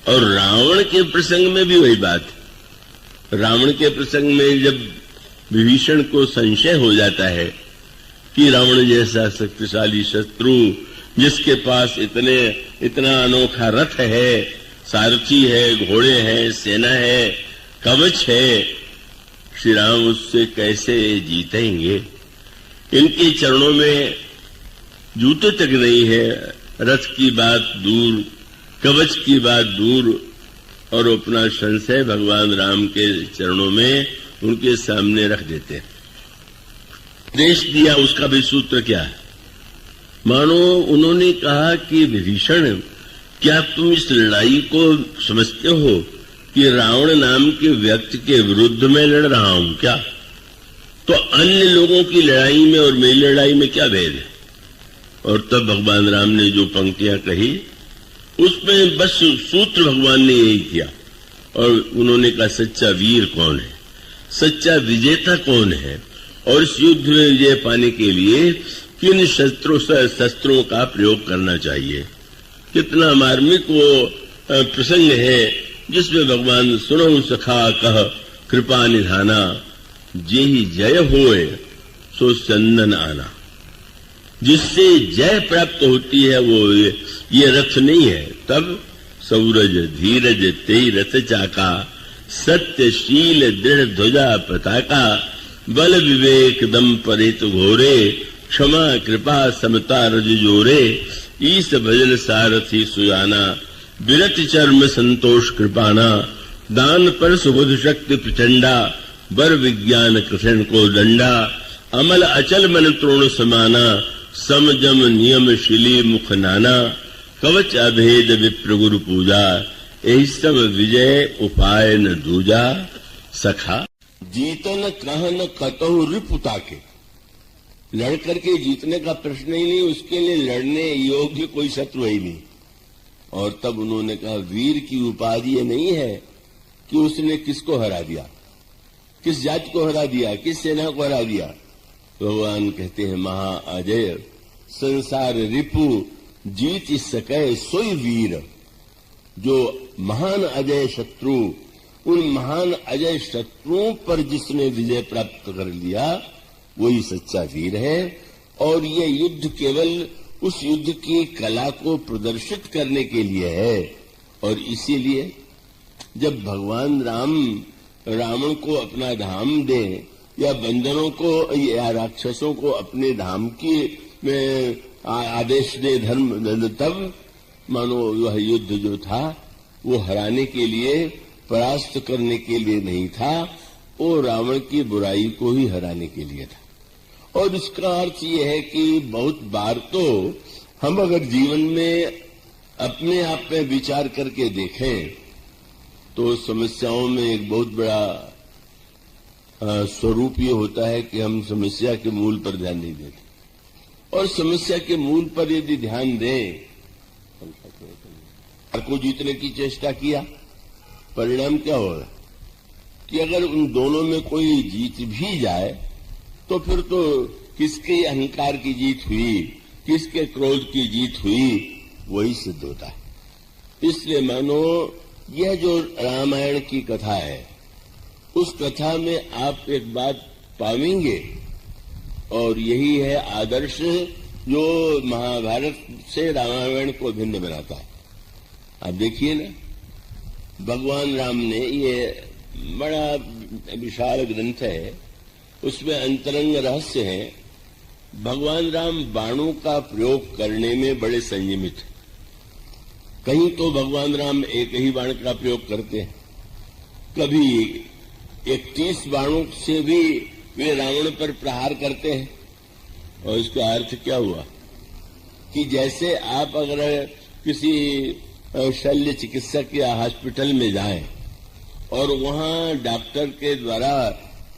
और रावण के प्रसंग में भी वही बात है। रावण के प्रसंग में जब विभीषण को संशय हो जाता है कि रावण जैसा शक्तिशाली शत्रु, जिसके पास इतना अनोखा रथ है, सारथी है, घोड़े हैं, सेना है, कवच है, श्री राम उससे कैसे जीतेंगे? इनके चरणों में जूते तक नहीं है, रथ की बात दूर, कवच की बात दूर, और अपना संशय भगवान राम के चरणों में उनके सामने रख देते हैं। देश दिया उसका भी सूत्र क्या है? मानो उन्होंने कहा कि विभीषण, क्या तुम इस लड़ाई को समझते हो कि रावण नाम के व्यक्ति के विरुद्ध में लड़ रहा हूं क्या? तो अन्य लोगों की लड़ाई में और मेरी लड़ाई में क्या भेद है? और तब भगवान राम ने जो पंक्तियां कही उसमें बस सूत्र भगवान ने यही किया। और उन्होंने कहा सच्चा वीर कौन है, सच्चा विजेता कौन है, और इस युद्ध में विजय पाने के लिए किन शस्त्रों का प्रयोग करना चाहिए। कितना मार्मिक वो प्रसंग है जिसमें भगवान सुनो सखा कह कृपा निधाना, जेहि जय होए सो चंदन आना। जिससे जय प्राप्त होती है वो ये रथ नहीं है। तब सौरज धीरज तेई रथ चाका, सत्यशील दृढ़ ध्वजा पताका, बल विवेक दम परित घोरे, क्षमा कृपा समता रज जोरे, ईस भजन सारथी सुजाना, विरत चर्म संतोष कृपाना, दान पर सुबुध शक्ति प्रचंडा, बर विज्ञान कृष्ण को दंडा, अमल अचल मन त्रोण समाना, समजम नियम शिली मुख नाना, कवच अभेद विप्र गुरु पूजा, यही सब विजय उपाय न दूजा। सखा जीतन कहन कतहु रिपुता के, लड़ करके जीतने का प्रश्न ही नहीं, उसके लिए लड़ने योग्य कोई शत्रु ही नहीं। और तब उन्होंने कहा वीर की उपाधि नहीं है कि उसने किसको हरा दिया, किस जाति को हरा दिया, किस सेना को हरा दिया। भगवान कहते हैं महा अजय संसार रिपु जीत सके सोई वीर। जो महान अजय शत्रु, उन महान अजय शत्रुओं पर जिसने विजय प्राप्त कर लिया वही सच्चा वीर है। और ये युद्ध केवल उस युद्ध की कला को प्रदर्शित करने के लिए है। और इसीलिए जब भगवान राम रावण को अपना धाम दें या बंदरों को या राक्षसों को अपने धाम की में आदेश दे धर्म, तब मानो वह युद्ध जो था वो हराने के लिए, परास्त करने के लिए नहीं था, वो रावण की बुराई को ही हराने के लिए था। और इसका अर्थ ये है कि बहुत बार तो हम अगर जीवन में अपने आप में विचार करके देखें तो समस्याओं में एक बहुत बड़ा स्वरूप ये होता है कि हम समस्या के मूल पर ध्यान नहीं देते, और समस्या के मूल पर यदि ध्यान दें को जीतने की चेष्टा किया, परिणाम क्या होगा कि अगर उन दोनों में कोई जीत भी जाए तो फिर तो किसके अहंकार की जीत हुई, किसके क्रोध की जीत हुई, वही सिद्ध होता है। इसलिए मानो यह जो रामायण की कथा है, उस कथा में आप एक बात पाएंगे, और यही है आदर्श जो महाभारत से रामायण को भिन्न बनाता है। आप देखिए ना, भगवान राम ने ये बड़ा विशाल ग्रंथ है, उसमें अंतरंग रहस्य है। भगवान राम बाणों का प्रयोग करने में बड़े संयमित हैं। कहीं तो भगवान राम एक ही बाण का प्रयोग करते हैं, कभी 31 बाणों से भी वे रावण पर प्रहार करते हैं। और इसका अर्थ क्या हुआ कि जैसे आप अगर किसी शल्य चिकित्सक या हॉस्पिटल में जाएं और वहां डॉक्टर के द्वारा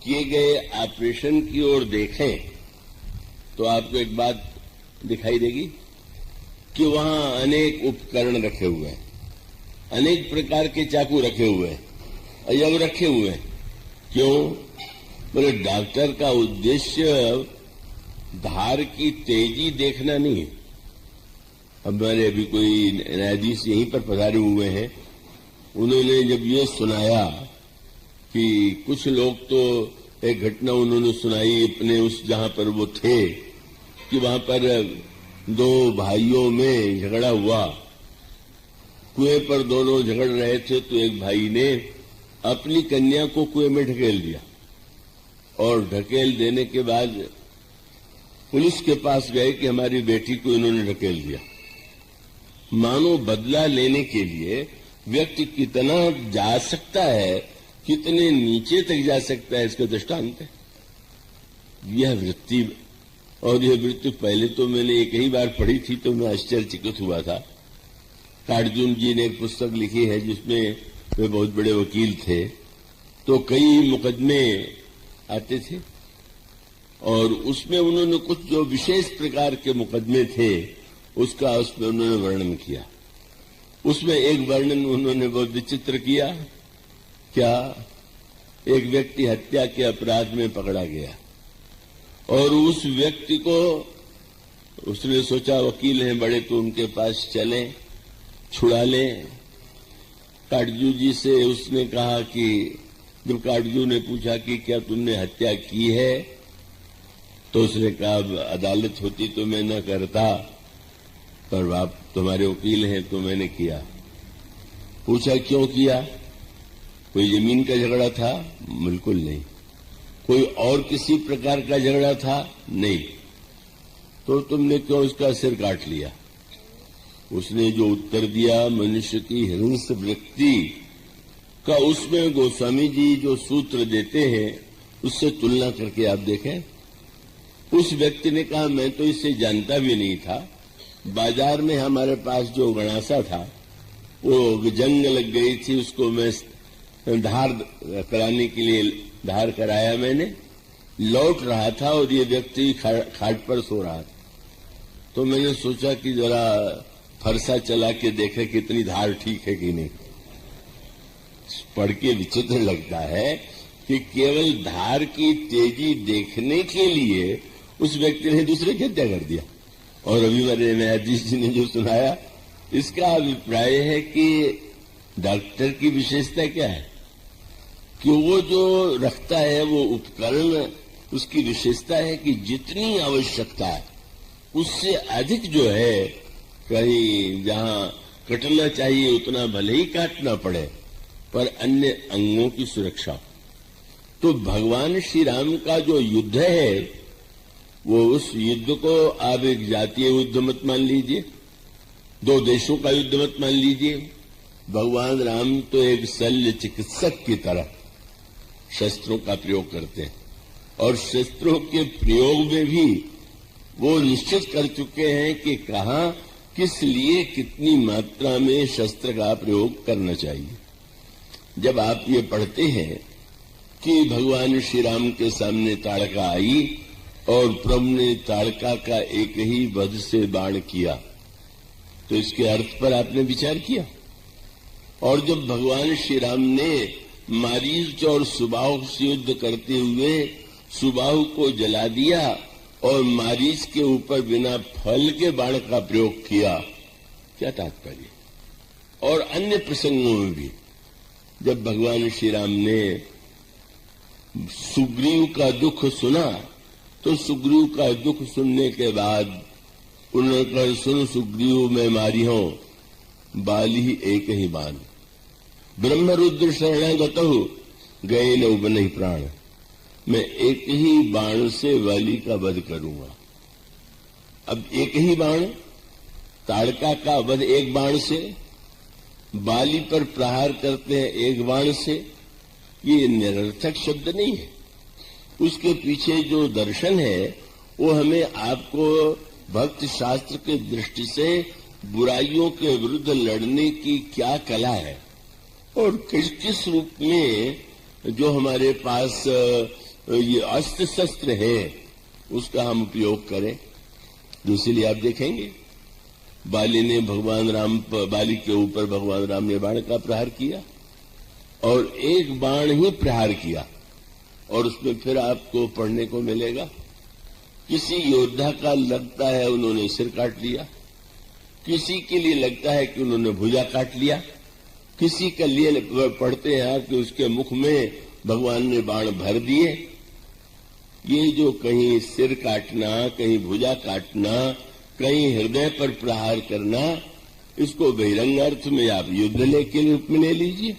किए गए ऑपरेशन की ओर देखें तो आपको एक बात दिखाई देगी कि वहां अनेक उपकरण रखे हुए हैं, अनेक प्रकार के चाकू रखे हुए हैं, अयव रखे हुए हैं। क्यों? बोले डॉक्टर का उद्देश्य धार की तेजी देखना नहीं है। हमारे अभी कोई न्यायाधीश यहीं पर पधारे हुए हैं, उन्होंने जब ये सुनाया कि कुछ लोग तो एक घटना उन्होंने सुनाई अपने उस जहां पर वो थे कि वहां पर दो भाइयों में झगड़ा हुआ, कुएं पर दोनों झगड़ रहे थे, तो एक भाई ने अपनी कन्या को कुएं में ढकेल दिया, और ढकेल देने के बाद पुलिस के पास गए कि हमारी बेटी को इन्होंने ढकेल दिया। मानो बदला लेने के लिए व्यक्ति कितना जा सकता है, कितने नीचे तक जा सकता है, इसका दृष्टांत है यह वृत्ति। और यह वृत्ति पहले तो मैंने एक ही बार पढ़ी थी तो मैं आश्चर्यचकित हुआ था। कार्जुन जी ने एक पुस्तक लिखी है जिसमें वे बहुत बड़े वकील थे, तो कई मुकदमे आते थे और उसमें उन्होंने कुछ जो विशेष प्रकार के मुकदमे थे उसका उसमें उन्होंने वर्णन किया। उसमें एक वर्णन उन्होंने बहुत विचित्र किया। क्या? एक व्यक्ति हत्या के अपराध में पकड़ा गया और उस व्यक्ति को उसने सोचा वकील हैं बड़े तो उनके पास चलें, छुड़ा लें। काटजू जी से उसने कहा कि जब काटजू ने पूछा कि क्या तुमने हत्या की है, तो उसने कहा अदालत होती तो मैं न करता, पर आप तुम्हारे वकील हैं तो मैंने किया। पूछा क्यों किया? कोई जमीन का झगड़ा था? बिल्कुल नहीं। कोई और किसी प्रकार का झगड़ा था? नहीं। तो तुमने क्यों उसका सिर काट लिया? उसने जो उत्तर दिया, मनुष्य की हिंस वृत्ति का, उसमें गोस्वामी जी जो सूत्र देते हैं उससे तुलना करके आप देखें। उस व्यक्ति ने कहा मैं तो इससे जानता भी नहीं था, बाजार में हमारे पास जो गणासा था वो जंग लग गई थी, उसको मैं धार कराने के लिए धार कराया, मैंने लौट रहा था और ये व्यक्ति खाट पर सो रहा था, तो मैंने सोचा कि जरा फरसा चला के देखे कितनी धार ठीक है कि नहीं। पढ़ के विचित्र लगता है कि केवल धार की तेजी देखने के लिए उस व्यक्ति ने दूसरे की हत्या कर दिया। और अभी मेरे न्यायाधीश जी ने जो सुनाया, इसका अभिप्राय है कि डॉक्टर की विशेषता क्या है कि वो जो रखता है वो उपकरण, उसकी विशेषता है कि जितनी आवश्यकता है उससे अधिक जो है, कहीं जहां कटना चाहिए उतना भले ही काटना पड़े पर अन्य अंगों की सुरक्षा। तो भगवान श्री राम का जो युद्ध है वो, उस युद्ध को आप एक जातीय युद्ध मत मान लीजिए, दो देशों का युद्ध मत मान लीजिए। भगवान राम तो एक शल्य चिकित्सक की तरह शस्त्रों का प्रयोग करते हैं और शस्त्रों के प्रयोग में भी वो निश्चित कर चुके हैं कि कहां किस लिए कितनी मात्रा में शस्त्र का प्रयोग करना चाहिए। जब आप ये पढ़ते हैं कि भगवान श्री राम के सामने ताड़का आई और प्रभु ने ताड़का का एक ही वध से बाण किया, तो इसके अर्थ पर आपने विचार किया। और जब भगवान श्री राम ने मारीच और सुबाहु से युद्ध करते हुए सुबाहु को जला दिया और मारीच के ऊपर बिना फल के बाण का प्रयोग किया, क्या तात्पर्य। और अन्य प्रसंगों में भी जब भगवान श्री राम ने सुग्रीव का दुख सुना, तो सुग्रीव का दुख सुनने के बाद उन्होंने कहा, सुन सुग्रीव मैं मारी हूं बाली एक ही बाण, ब्रह्म रुद्र शरण गतहु गए न उबनहि प्राण। मैं एक ही बाण से वाली का वध करूंगा। अब एक ही बाण, ताड़का का वध एक बाण से, बाली पर प्रहार करते हैं एक बाण से, ये निरर्थक शब्द नहीं है। उसके पीछे जो दर्शन है वो हमें आपको भक्त शास्त्र के दृष्टि से बुराइयों के विरुद्ध लड़ने की क्या कला है और किस किस रूप में जो हमारे पास ये अस्त्र शस्त्र है उसका हम उपयोग करें। इसलिए आप देखेंगे बाली ने बाली के ऊपर भगवान राम ने बाण का प्रहार किया और एक बाण ही प्रहार किया, और उसमें फिर आपको पढ़ने को मिलेगा किसी योद्धा का लगता है उन्होंने सिर काट लिया, किसी के लिए लगता है कि उन्होंने भुजा काट लिया, किसी के लिए पढ़ते हैं कि उसके मुख में भगवान ने बाण भर दिए। ये जो कहीं सिर काटना, कहीं भुजा काटना, कहीं हृदय पर प्रहार करना, इसको बहिरंग अर्थ में आप युद्ध के रूप में ले लीजिए।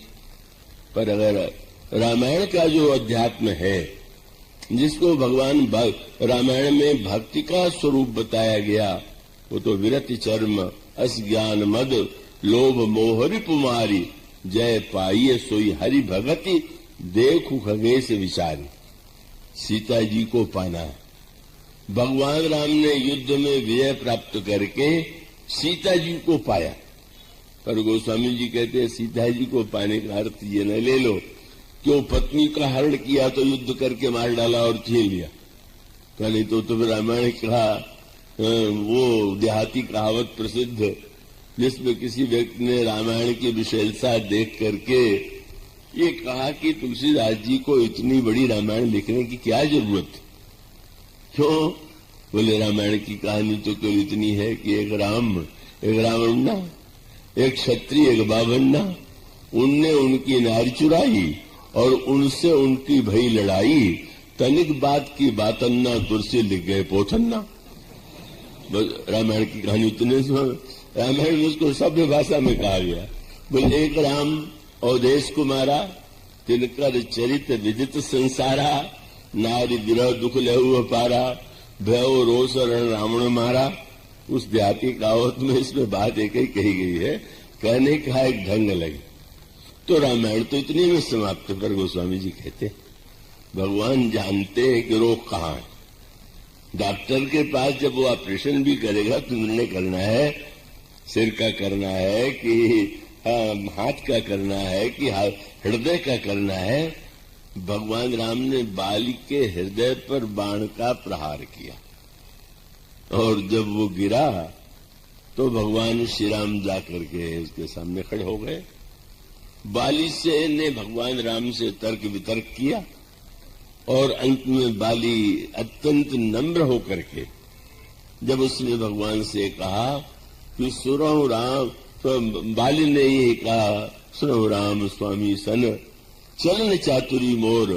पर अगर रामायण का जो अध्यात्म है, जिसको भगवान रामायण में भक्ति का स्वरूप बताया गया, वो तो विरति चर्म अस ज्ञान मद लोभ मोह रिपुमारी जय पाइये सोई हरि भगति देखु खगेश विचारी। सीता जी को पाना है। भगवान राम ने युद्ध में विजय प्राप्त करके सीता जी को पाया, पर गोस्वामी जी कहते हैं सीता जी को पाने का अर्थ ये न ले लो क्यों पत्नी का हरण किया तो युद्ध करके मार डाला और छीन लिया। पहले तो रामायण का वो देहाती कहावत प्रसिद्ध, जिसमें किसी व्यक्ति ने रामायण की विशेषता देख करके ये कहा कि तुलसीदास जी को इतनी बड़ी रामायण लिखने की क्या जरूरत, क्यों? बोले रामायण की कहानी तो केवल इतनी है कि एक राम, एक रावणा, एक क्षत्रिय, एक बाभन्ना, उनने उनकी नारी चुराई और उनसे उनकी भई लड़ाई, तनिक बात की बातन्ना तुलसी लिख गए पोथन्ना। रामायण की कहानी इतने रामायण में उसको सभ्य भाषा में कहा गया। बोले एक राम और देश कुमारा, तिनकर चरित विदित संसारा, नारी विरह दुख लहु पारा, भय रोष रण रावण मारा। उस देहाती कहावत में इसमें बात एक ही कही गई है, कहने का एक ढंग लगे। तो रामायण तो इतने में समाप्त कर गोस्वामी जी कहते भगवान जानते हैं कि रोग कहाँ है। डॉक्टर के पास जब वो ऑपरेशन भी करेगा तो निर्णय करना है सिर का करना है कि हाथ का करना है कि हृदय का करना है। भगवान राम ने बाली के हृदय पर बाण का प्रहार किया और जब वो गिरा तो भगवान श्री राम जाकर के उसके सामने खड़े हो गए। बाली से ने भगवान राम से तर्क वितर्क किया और अंत में बाली अत्यंत नम्र होकर के जब उसने भगवान से कहा कि सुनो राम, तो बाली ने ये कहा सुनो राम स्वामी सन, चलन चातुरी मोर,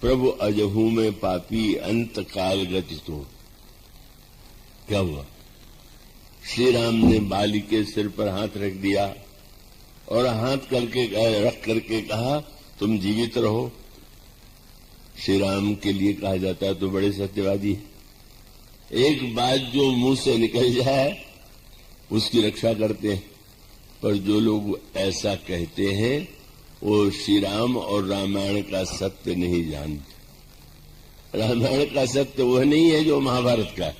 प्रभु अजहू में पापी अंत काल गति तो। क्या हुआ? श्री राम ने बाली के सिर पर हाथ रख दिया और हाथ रख करके कहा तुम जीवित रहो। श्री राम के लिए कहा जाता है तो बड़े सत्यवादी है। एक बात जो मुंह से निकल जाए उसकी रक्षा करते हैं, पर जो लोग ऐसा कहते हैं वो श्री राम और रामायण का सत्य नहीं जानते। रामायण का सत्य वह नहीं है जो महाभारत का,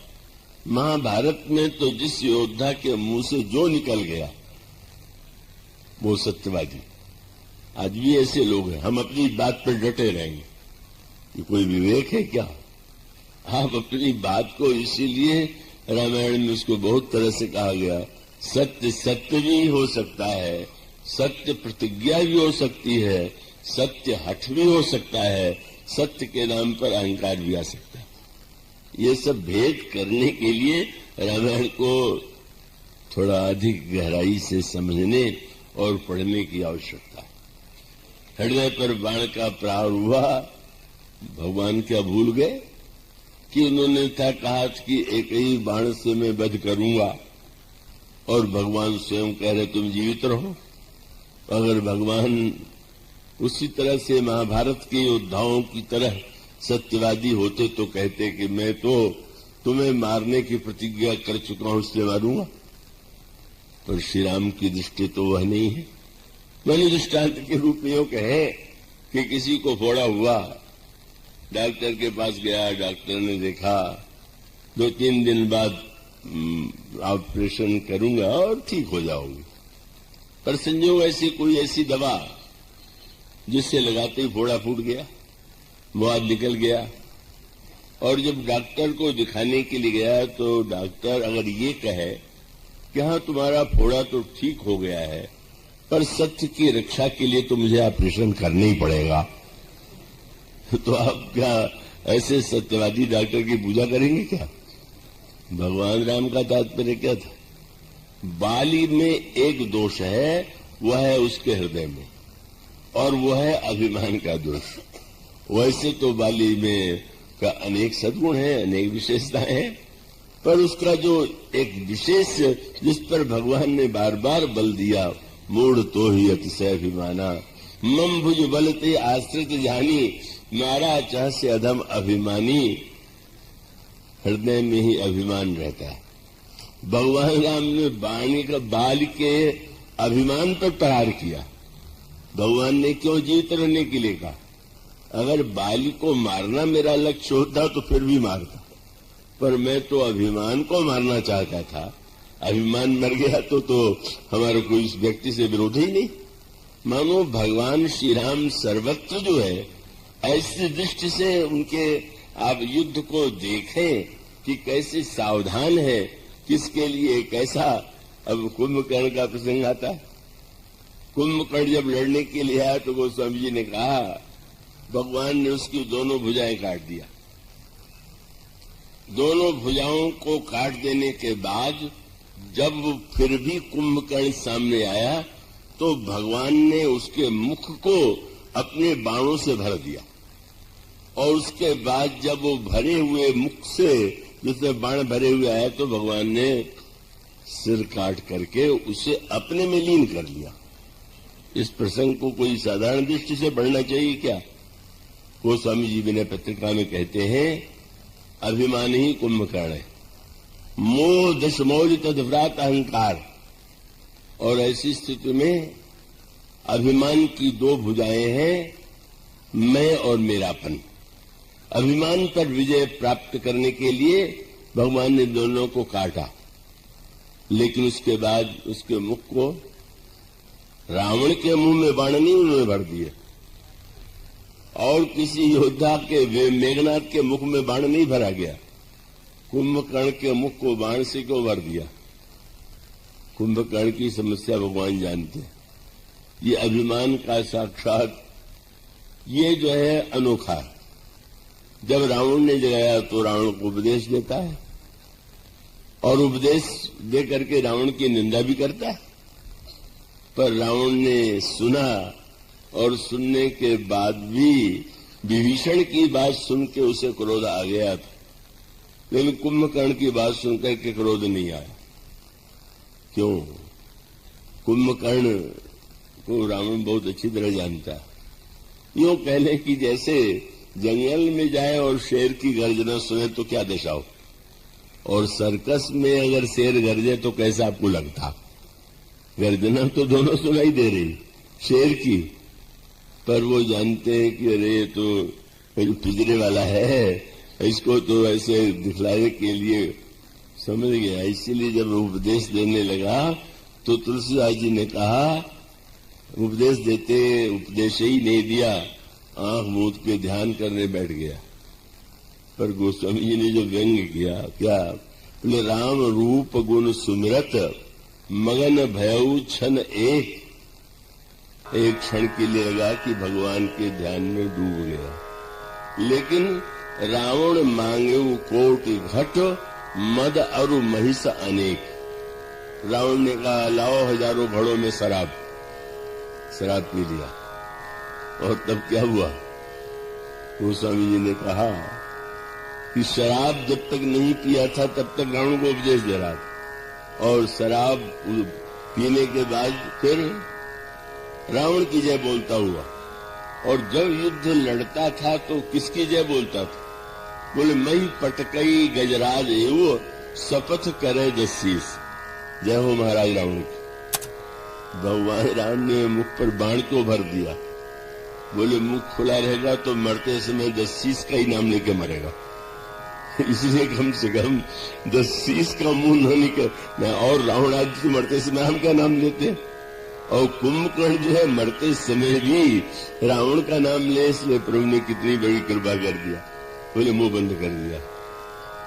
महाभारत में तो जिस योद्धा के मुंह से जो निकल गया वो सत्यवादी। आज भी ऐसे लोग हैं। हम अपनी बात पर डटे रहेंगे, ये कोई विवेक है क्या? आप अपनी बात को, इसीलिए रामायण में उसको बहुत तरह से कहा गया, सत्य सत्य भी हो सकता है, सत्य प्रतिज्ञा भी हो सकती है, सत्य हठ भी हो सकता है, सत्य के नाम पर अहंकार भी आ सकता है। ये सब भेद करने के लिए रामायण को थोड़ा अधिक गहराई से समझने और पढ़ने की आवश्यकता है। हृदय पर बाण का प्रहार हुआ, भगवान क्या भूल गए कि उन्होंने था कहा कि एक ही बाण से मैं वध करूंगा, और भगवान स्वयं कह रहे तुम जीवित रहो। अगर भगवान उसी तरह से महाभारत के योद्धाओं की तरह सत्यवादी होते तो कहते कि मैं तो तुम्हें मारने की प्रतिज्ञा कर चुका हूं इसलिए मारूंगा। पर श्री राम की दृष्टि तो वह नहीं है। मैंने दृष्टांत के रूप में कहे कि किसी को फोड़ा हुआ, डॉक्टर के पास गया, डॉक्टर ने देखा 2-3 दिन बाद ऑपरेशन करूंगा और ठीक हो जाओगे। पर संजोग ऐसी कोई ऐसी दवा जिससे लगाते ही फोड़ा फूट गया, मुआद निकल गया। और जब डॉक्टर को दिखाने के लिए गया तो डॉक्टर अगर ये कहे कि हाँ तुम्हारा फोड़ा तो ठीक हो गया है, पर सत्य की रक्षा के लिए तो मुझे ऑपरेशन करना ही पड़ेगा, तो आप क्या ऐसे सत्यवादी डॉक्टर की पूजा करेंगे क्या? भगवान राम का तात्पर्य क्या था? बाली में एक दोष है, वह है उसके हृदय में, और वह है अभिमान का दोष। वैसे तो बाली में का अनेक सद्गुण है, अनेक विशेषताएं हैं, पर उसका जो एक विशेष जिस पर भगवान ने बार बार बल दिया, मूढ़ तो ही अतिशय अभिमाना, मम भुज बलते आश्रित जानी, नारा चाह से अधम अभिमानी। हृदय में ही अभिमान रहता है। भगवान राम ने वाणी का बाल के अभिमान पर प्रहार किया। भगवान ने क्यों जीवित रहने के लिए कहा? अगर बाली को मारना मेरा लक्ष्य होता तो फिर भी मारता, पर मैं तो अभिमान को मारना चाहता था। अभिमान मर गया तो हमारा कोई इस व्यक्ति से विरोध ही नहीं। मानो भगवान श्री राम सर्वत्र जो है, ऐसी दृष्टि से उनके आप युद्ध को देखें कि कैसे सावधान है, किसके लिए कैसा। अब कुंभकर्ण का प्रसंग आता है। कुंभकर्ण जब लड़ने के लिए आया तो गोस्वामी जी ने कहा भगवान ने उसकी दोनों भुजाएं काट दिया। दोनों भुजाओं को काट देने के बाद जब फिर भी कुंभकर्ण सामने आया तो भगवान ने उसके मुख को अपने बाणों से भर दिया, और उसके बाद जब वो भरे हुए मुख से जिसमें बाण भरे हुए आए तो भगवान ने सिर काट करके उसे अपने में लीन कर लिया। इस प्रसंग को कोई साधारण दृष्टि से पढ़ना चाहिए क्या? गोस्वामी जी विनय पत्रिका में कहते हैं अभिमान ही कुंभकर्ण है, मोह दशमौज तदव्रात अहंकार। और ऐसी स्थिति में अभिमान की दो भुजाएं हैं, मैं और मेरापन। अभिमान पर विजय प्राप्त करने के लिए भगवान ने दोनों को काटा, लेकिन उसके बाद उसके मुख को रावण के मुंह में बाण नहीं उन्होंने भर दिए, और किसी योद्धा के मेघनाथ के मुख में बाण नहीं भरा गया। कुंभकर्ण के मुख को बाण से क्यों भर दिया? कुंभकर्ण की समस्या भगवान जानते हैं। ये अभिमान का साक्षात ये जो है अनोखा है। जब रावण ने जगाया तो रावण को उपदेश देता है, और उपदेश दे करके रावण की निंदा भी करता है। पर रावण ने सुना, और सुनने के बाद भी विभीषण की बात सुन के उसे क्रोध आ गया था, लेकिन कुंभकर्ण की बात सुनकर के क्रोध नहीं आया। क्यों? कुंभकर्ण को रावण बहुत अच्छी तरह जानता है। यूं कह लें कि जैसे जंगल में जाए और शेर की गर्जना सुने तो क्या दशा हो, और सर्कस में अगर शेर गरजे तो कैसा आपको लगता? गर्जना तो दोनों सुनाई दे रही, शेर की, पर वो जानते हैं कि अरे तो पिंजरे वाला है, इसको तो ऐसे दिखलाने के लिए समझ गया। इसीलिए जब उपदेश देने लगा तो तुलसीदास जी ने कहा, उपदेश देते उपदेश ही नहीं दिया, आंख मूंद के ध्यान करने बैठ गया। पर गोस्वामी जी ने जो व्यंग किया, क्या बोले, राम रूप गुण सुमिरत मगन भयउ क्षण एक क्षण के लिए लगा कि भगवान के ध्यान में डूब गया। लेकिन रावण मांगे कोटि घट मद अरु महिष अनेक। रावण ने कहा, लाओ हजारों घड़ों में शराब पी लिया। और तब क्या हुआ? गोस्वामी जी ने कहा कि शराब जब तक नहीं पिया था तब तक रावण को उपदेश दे रहा था, और शराब पीने के बाद फिर रावण की जय बोलता हुआ। और जब युद्ध लड़ता था तो किसकी जय बोलता था? बोले, मई पटकई गजराज एवं शपथ करे जसीस। जय हो महाराज रावण की। भगवान राम ने मुख पर बाण क्यों भर दिया? बोले, मुख खुला रहेगा तो मरते समय 10 शीश का ही नाम लेके मरेगा, इसलिए कम से कम 10 शीश का मुंह न निकल। और रावण आदि तो मरते समय हम क्या नाम लेते हैं, और कुंभकर्ण जो है मरते समय भी रावण का नाम ले, इसलिए प्रभु ने कितनी बड़ी कृपा कर दिया। बोले, मुंह बंद कर दिया।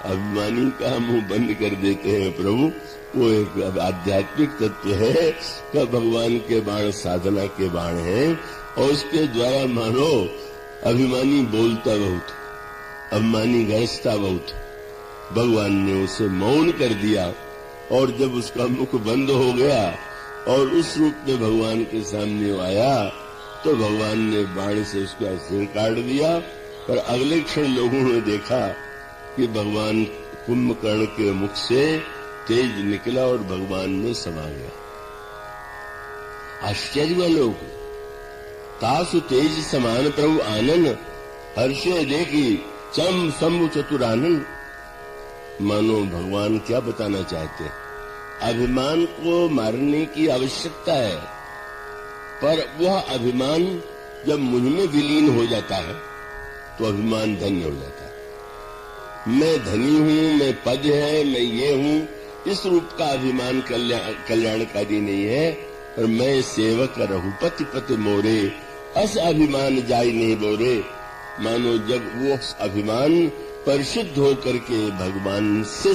अभिमानी का मुंह बंद कर देते हैं प्रभु। वो एक आध्यात्मिक तत्व है कि भगवान के बाण साधना के बाण है, और उसके द्वारा मानो अभिमानी बोलता बहुत, अभिमानी गरजता बहुत। भगवान ने उसे मौन कर दिया, और जब उसका मुख बंद हो गया और उस रूप में भगवान के सामने आया तो भगवान ने बाण से उसका सिर काट दिया। पर अगले क्षण लोगों ने देखा कि भगवान कुंभकर्ण के मुख से तेज निकला और भगवान में समा गया। आश्चर्य हुआ लोग। तासु तेज समान प्रभु आनंद हर्षे देखी चम शंभु चतुरानन। मानो भगवान क्या बताना चाहते हैं? अभिमान को मारने की आवश्यकता है, पर वह अभिमान जब मुझ में विलीन हो जाता है तो अभिमान धन्य हो जाता है। मैं धनी हूं, मैं पद है, मैं ये हूं, इस रूप का अभिमान कल्याणकारी नहीं है। पर मैं सेवक रघुपति पति मोरे अस अभिमान जाई नहीं बोरे। मानो जब वो अभिमान परिशुद्ध होकर के भगवान से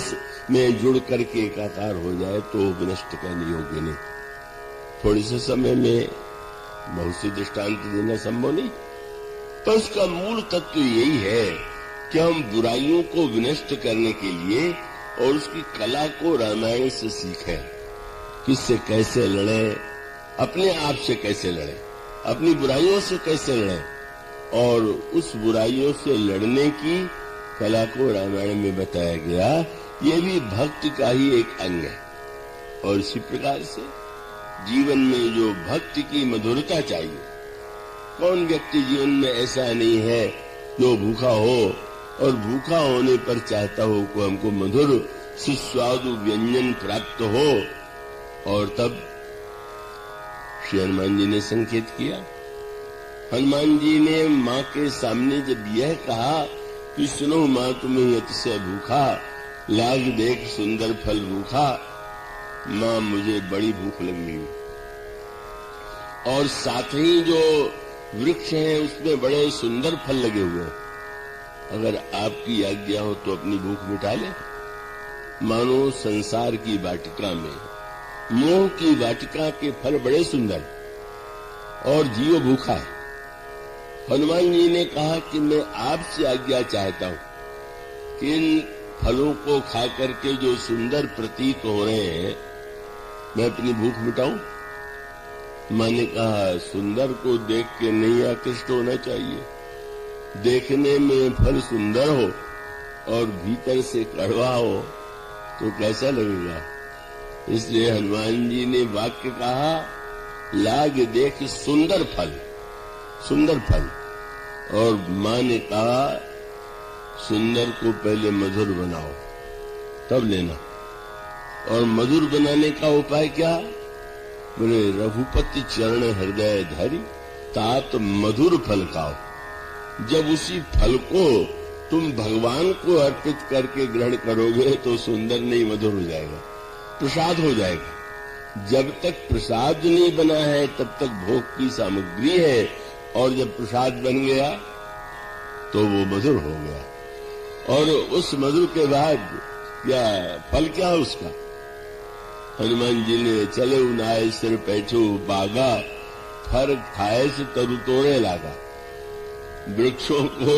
में जुड़ करके एकाकार हो जाए तो विनष्ट करने योग्य नहीं। थोड़े से समय में बहुत से दृष्टांत देना संभव नहीं, पर उसका मूल तत्व यही है कि हम बुराइयों को विनष्ट करने के लिए और उसकी कला को रामायण से सीखें। किससे कैसे लड़े, अपने आप से कैसे लड़े, अपनी बुराइयों से कैसे लड़े, और उस बुराइयों से लड़ने की कला को रामायण में बताया गया। ये भी भक्ति का ही एक अंग है। और इसी प्रकार से जीवन में जो भक्ति की मधुरता चाहिए, कौन व्यक्ति जीवन में ऐसा नहीं है जो भूखा हो और भूखा होने पर चाहता हो कि हमको मधुर सुस्वादु व्यंजन प्राप्त हो। और तब श्री हनुमान जी ने संकेत किया। हनुमान जी ने माँ के सामने जब यह कहा कि सुनो माँ, तुम्हें अतिशय भूखा लाग देख सुंदर फल भूखा। माँ, मुझे बड़ी भूख लगी, और साथ ही जो वृक्ष हैं उसमें बड़े सुंदर फल लगे हुए हैं। अगर आपकी आज्ञा हो तो अपनी भूख मिटा ले। मानो संसार की वाटिका में, मोह की वाटिका के फल बड़े सुंदर और जीव भूखा है। हनुमान जी ने कहा कि मैं आपसे आज्ञा चाहता हूं कि इन फलों को खा करके जो सुंदर प्रतीत हो रहे हैं, मैं अपनी भूख मिटाऊं। मां ने कहा, सुंदर को देख के नहीं आकृष्ट होना चाहिए। देखने में फल सुंदर हो और भीतर से कड़वा हो तो कैसा लगेगा। इसलिए हनुमान जी ने वाक्य कहा, लाग देख सुंदर फल, सुंदर फल। और मां ने कहा, सुंदर को पहले मधुर बनाओ तब लेना। और मधुर बनाने का उपाय क्या? बोले, रघुपति चरण हृदय धरि तात मधुर फल खाओ। जब उसी फल को तुम भगवान को अर्पित करके ग्रहण करोगे तो सुंदर नहीं, मधुर हो जाएगा, प्रसाद हो जाएगा। जब तक प्रसाद नहीं बना है तब तक भोग की सामग्री है, और जब प्रसाद बन गया तो वो मधुर हो गया। और उस मधुर के बाद क्या फल क्या है उसका? हनुमान जी ने चले उनाए सिर पैठो बागा, फर खाए से तरु तोड़े लागा। वृक्षों को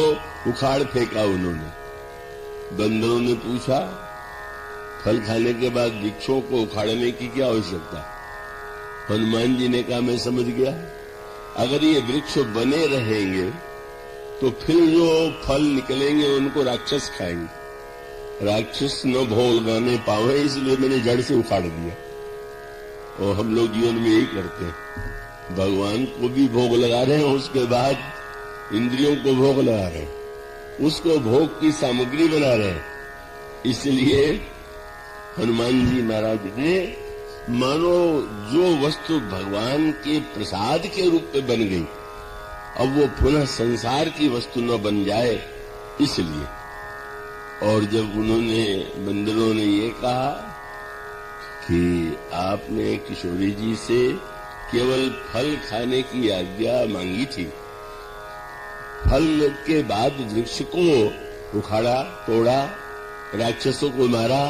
उखाड़ फेंका उन्होंने। बंदरों ने पूछा, फल खाने के बाद वृक्षों को उखाड़ने की क्या आवश्यकता? हनुमान जी ने कहा, मैं समझ गया, अगर ये वृक्ष बने रहेंगे तो फिर जो फल निकलेंगे उनको राक्षस खाएंगे। राक्षस न भोग लगाने पावे, इसलिए मैंने जड़ से उखाड़ दिया। और हम लोग जीवन में यही करते हैं, भगवान को भी भोग लगा रहे हैं, उसके बाद इंद्रियों को भोग लगा रहे हैं, उसको भोग की सामग्री बना रहे हैं। इसलिए हनुमान जी महाराज ने मानो जो वस्तु भगवान के प्रसाद के रूप में बन गई, अब वो पुनः संसार की वस्तु न बन जाए, इसलिए। और जब उन्होंने, बंदरों ने ये कहा कि आपने किशोरी जी से केवल फल खाने की आज्ञा मांगी थी, फल के बाद वृक्ष को उखाड़ा, तोड़ा, राक्षसों को मारा,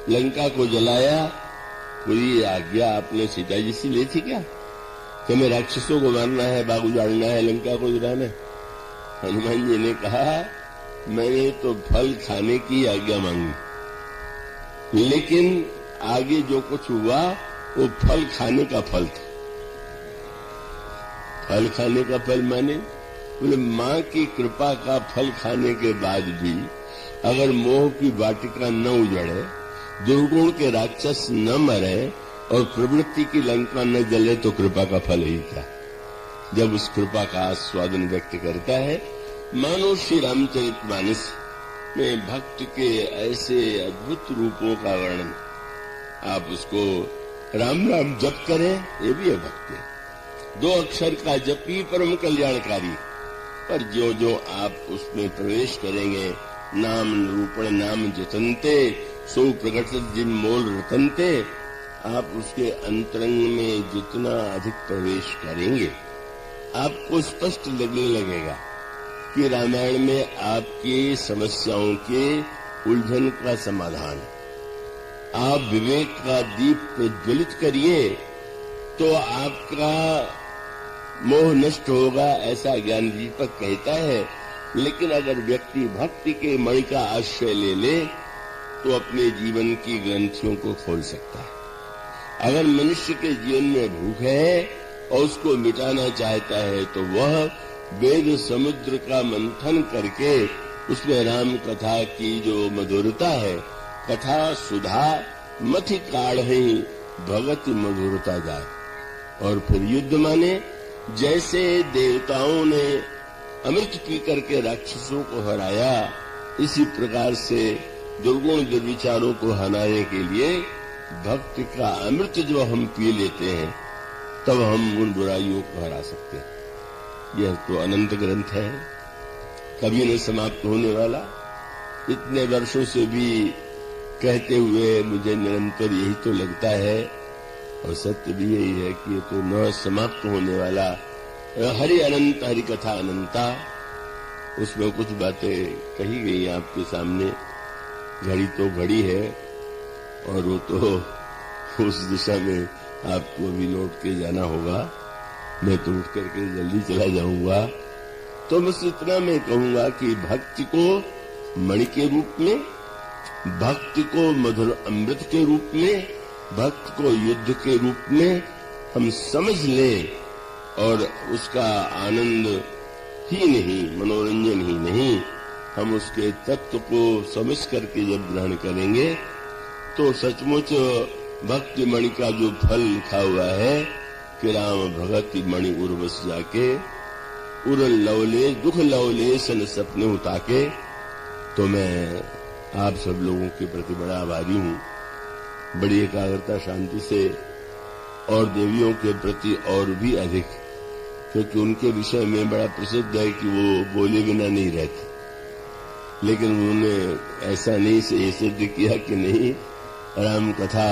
लंका को जलाया, कोई आज्ञा आपने सीता जी से ली थी क्या कि मैं राक्षसों को मारना है, बाग उजाड़ना है, लंका को जलाना है? हनुमान जी ने कहा, मैंने तो फल खाने की आज्ञा मांगी, लेकिन आगे जो कुछ हुआ वो फल खाने का फल था। फल खाने का फल माने बोले मां की कृपा का फल खाने के बाद भी अगर मोह की वाटिका न उजड़े, दुर्गुण के राक्षस न मरे और प्रवृत्ति की लंका न जले तो कृपा का फल ही क्या? जब उस कृपा का आस्वादन व्यक्त करता है, मानो श्री रामचरितमानस में भक्त के ऐसे अद्भुत रूपों का वर्णन, आप उसको राम राम जप करें, ये भी है भक्ति। 2 अक्षर का जप ही परम कल्याणकारी। पर जो जो आप उसमें प्रवेश करेंगे, नाम निरूपण नाम जतनते, सो प्रकट जिन मोल रतनते, आप उसके अंतरंग में जितना अधिक प्रवेश करेंगे, आपको स्पष्ट लगने लगेगा कि रामायण में आपकी समस्याओं के उलझन का समाधान। आप विवेक का दीप प्रज्वलित करिए तो आपका मोह नष्ट होगा, ऐसा ज्ञान दीपक कहता है। लेकिन अगर व्यक्ति भक्ति के मणि का आश्रय ले ले तो अपने जीवन की ग्रंथियों को खोल सकता है। अगर मनुष्य के जीवन में भूख है और उसको मिटाना चाहता है तो वह वेद समुद्र का मंथन करके उसमें राम कथा की जो मधुरता है, कथा सुधा मथि काढ़े भगत मधुरता जाए। और फिर युद्ध माने जैसे देवताओं ने अमृत पी करके राक्षसों को हराया, इसी प्रकार से दुर्गुण दुर्विचारों को हराने के लिए भक्ति का अमृत जो हम पी लेते हैं, तब हम उन बुराइयों को हरा सकते हैं। यह तो अनंत ग्रंथ है, कभी न समाप्त होने वाला। इतने वर्षों से भी कहते हुए मुझे निरंतर यही तो लगता है, और सत्य भी यही है कि ये तो न समाप्त होने वाला हरि अनंत, हरि कथा अनंता। उसमें कुछ बातें कही गई आपके सामने, घड़ी तो घड़ी है और वो तो उस दिशा में आपको अभी लौट के जाना होगा। मैं तो उठ करके जल्दी चला जाऊंगा। तो बस इतना मैं कहूंगा कि भक्ति को मणि के रूप में, भक्ति को मधुर अमृत के रूप में, भक्त को युद्ध के रूप में हम समझ लें और उसका आनंद ही नहीं, मनोरंजन ही नहीं, हम उसके तत्व को समझ करके जब ग्रहण करेंगे तो सचमुच भक्ति मणि का जो फल लिखा हुआ है कि राम भगति मणि उर्वश जाके उर लवले दुख लवले सन सपने उताके। तो मैं आप सब लोगों के प्रति बड़ा आभारी हूँ, बड़ी एकाग्रता शांति से, और देवियों के प्रति और भी अधिक, क्योंकि उनके विषय में बड़ा प्रसिद्ध है कि वो बोले बिना नहीं रहते। लेकिन उन्होंने ऐसा नहीं से सिद्ध किया कि नहीं, राम कथा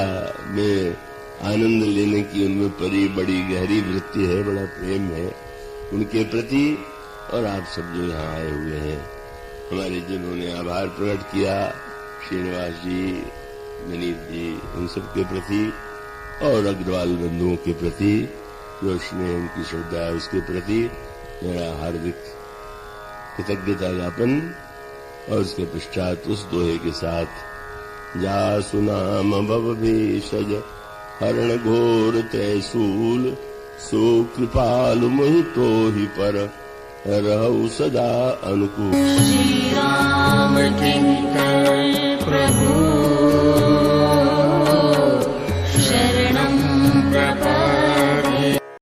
में आनंद लेने की उनमें बड़ी गहरी वृत्ति है, बड़ा प्रेम है उनके प्रति। और आप सब जो यहाँ आए हुए हैं, हमारे जिन्होंने आभार प्रकट किया, श्रीनिवास जी, विनीत जी, उन सब के प्रति, और अग्रवाल बंधुओं के प्रति जो स्नेह उनकी श्रद्धा है उसके प्रति मेरा हार्दिक कृतज्ञता ज्ञापन। और उसके पश्चात उस दोहे के साथ, जा सुनाम भव भेषज हरण घोर तैसूल, सो कृपालु मोहि तोहि पर रहु सदा अनुकूल। श्री राम किंकर प्रभु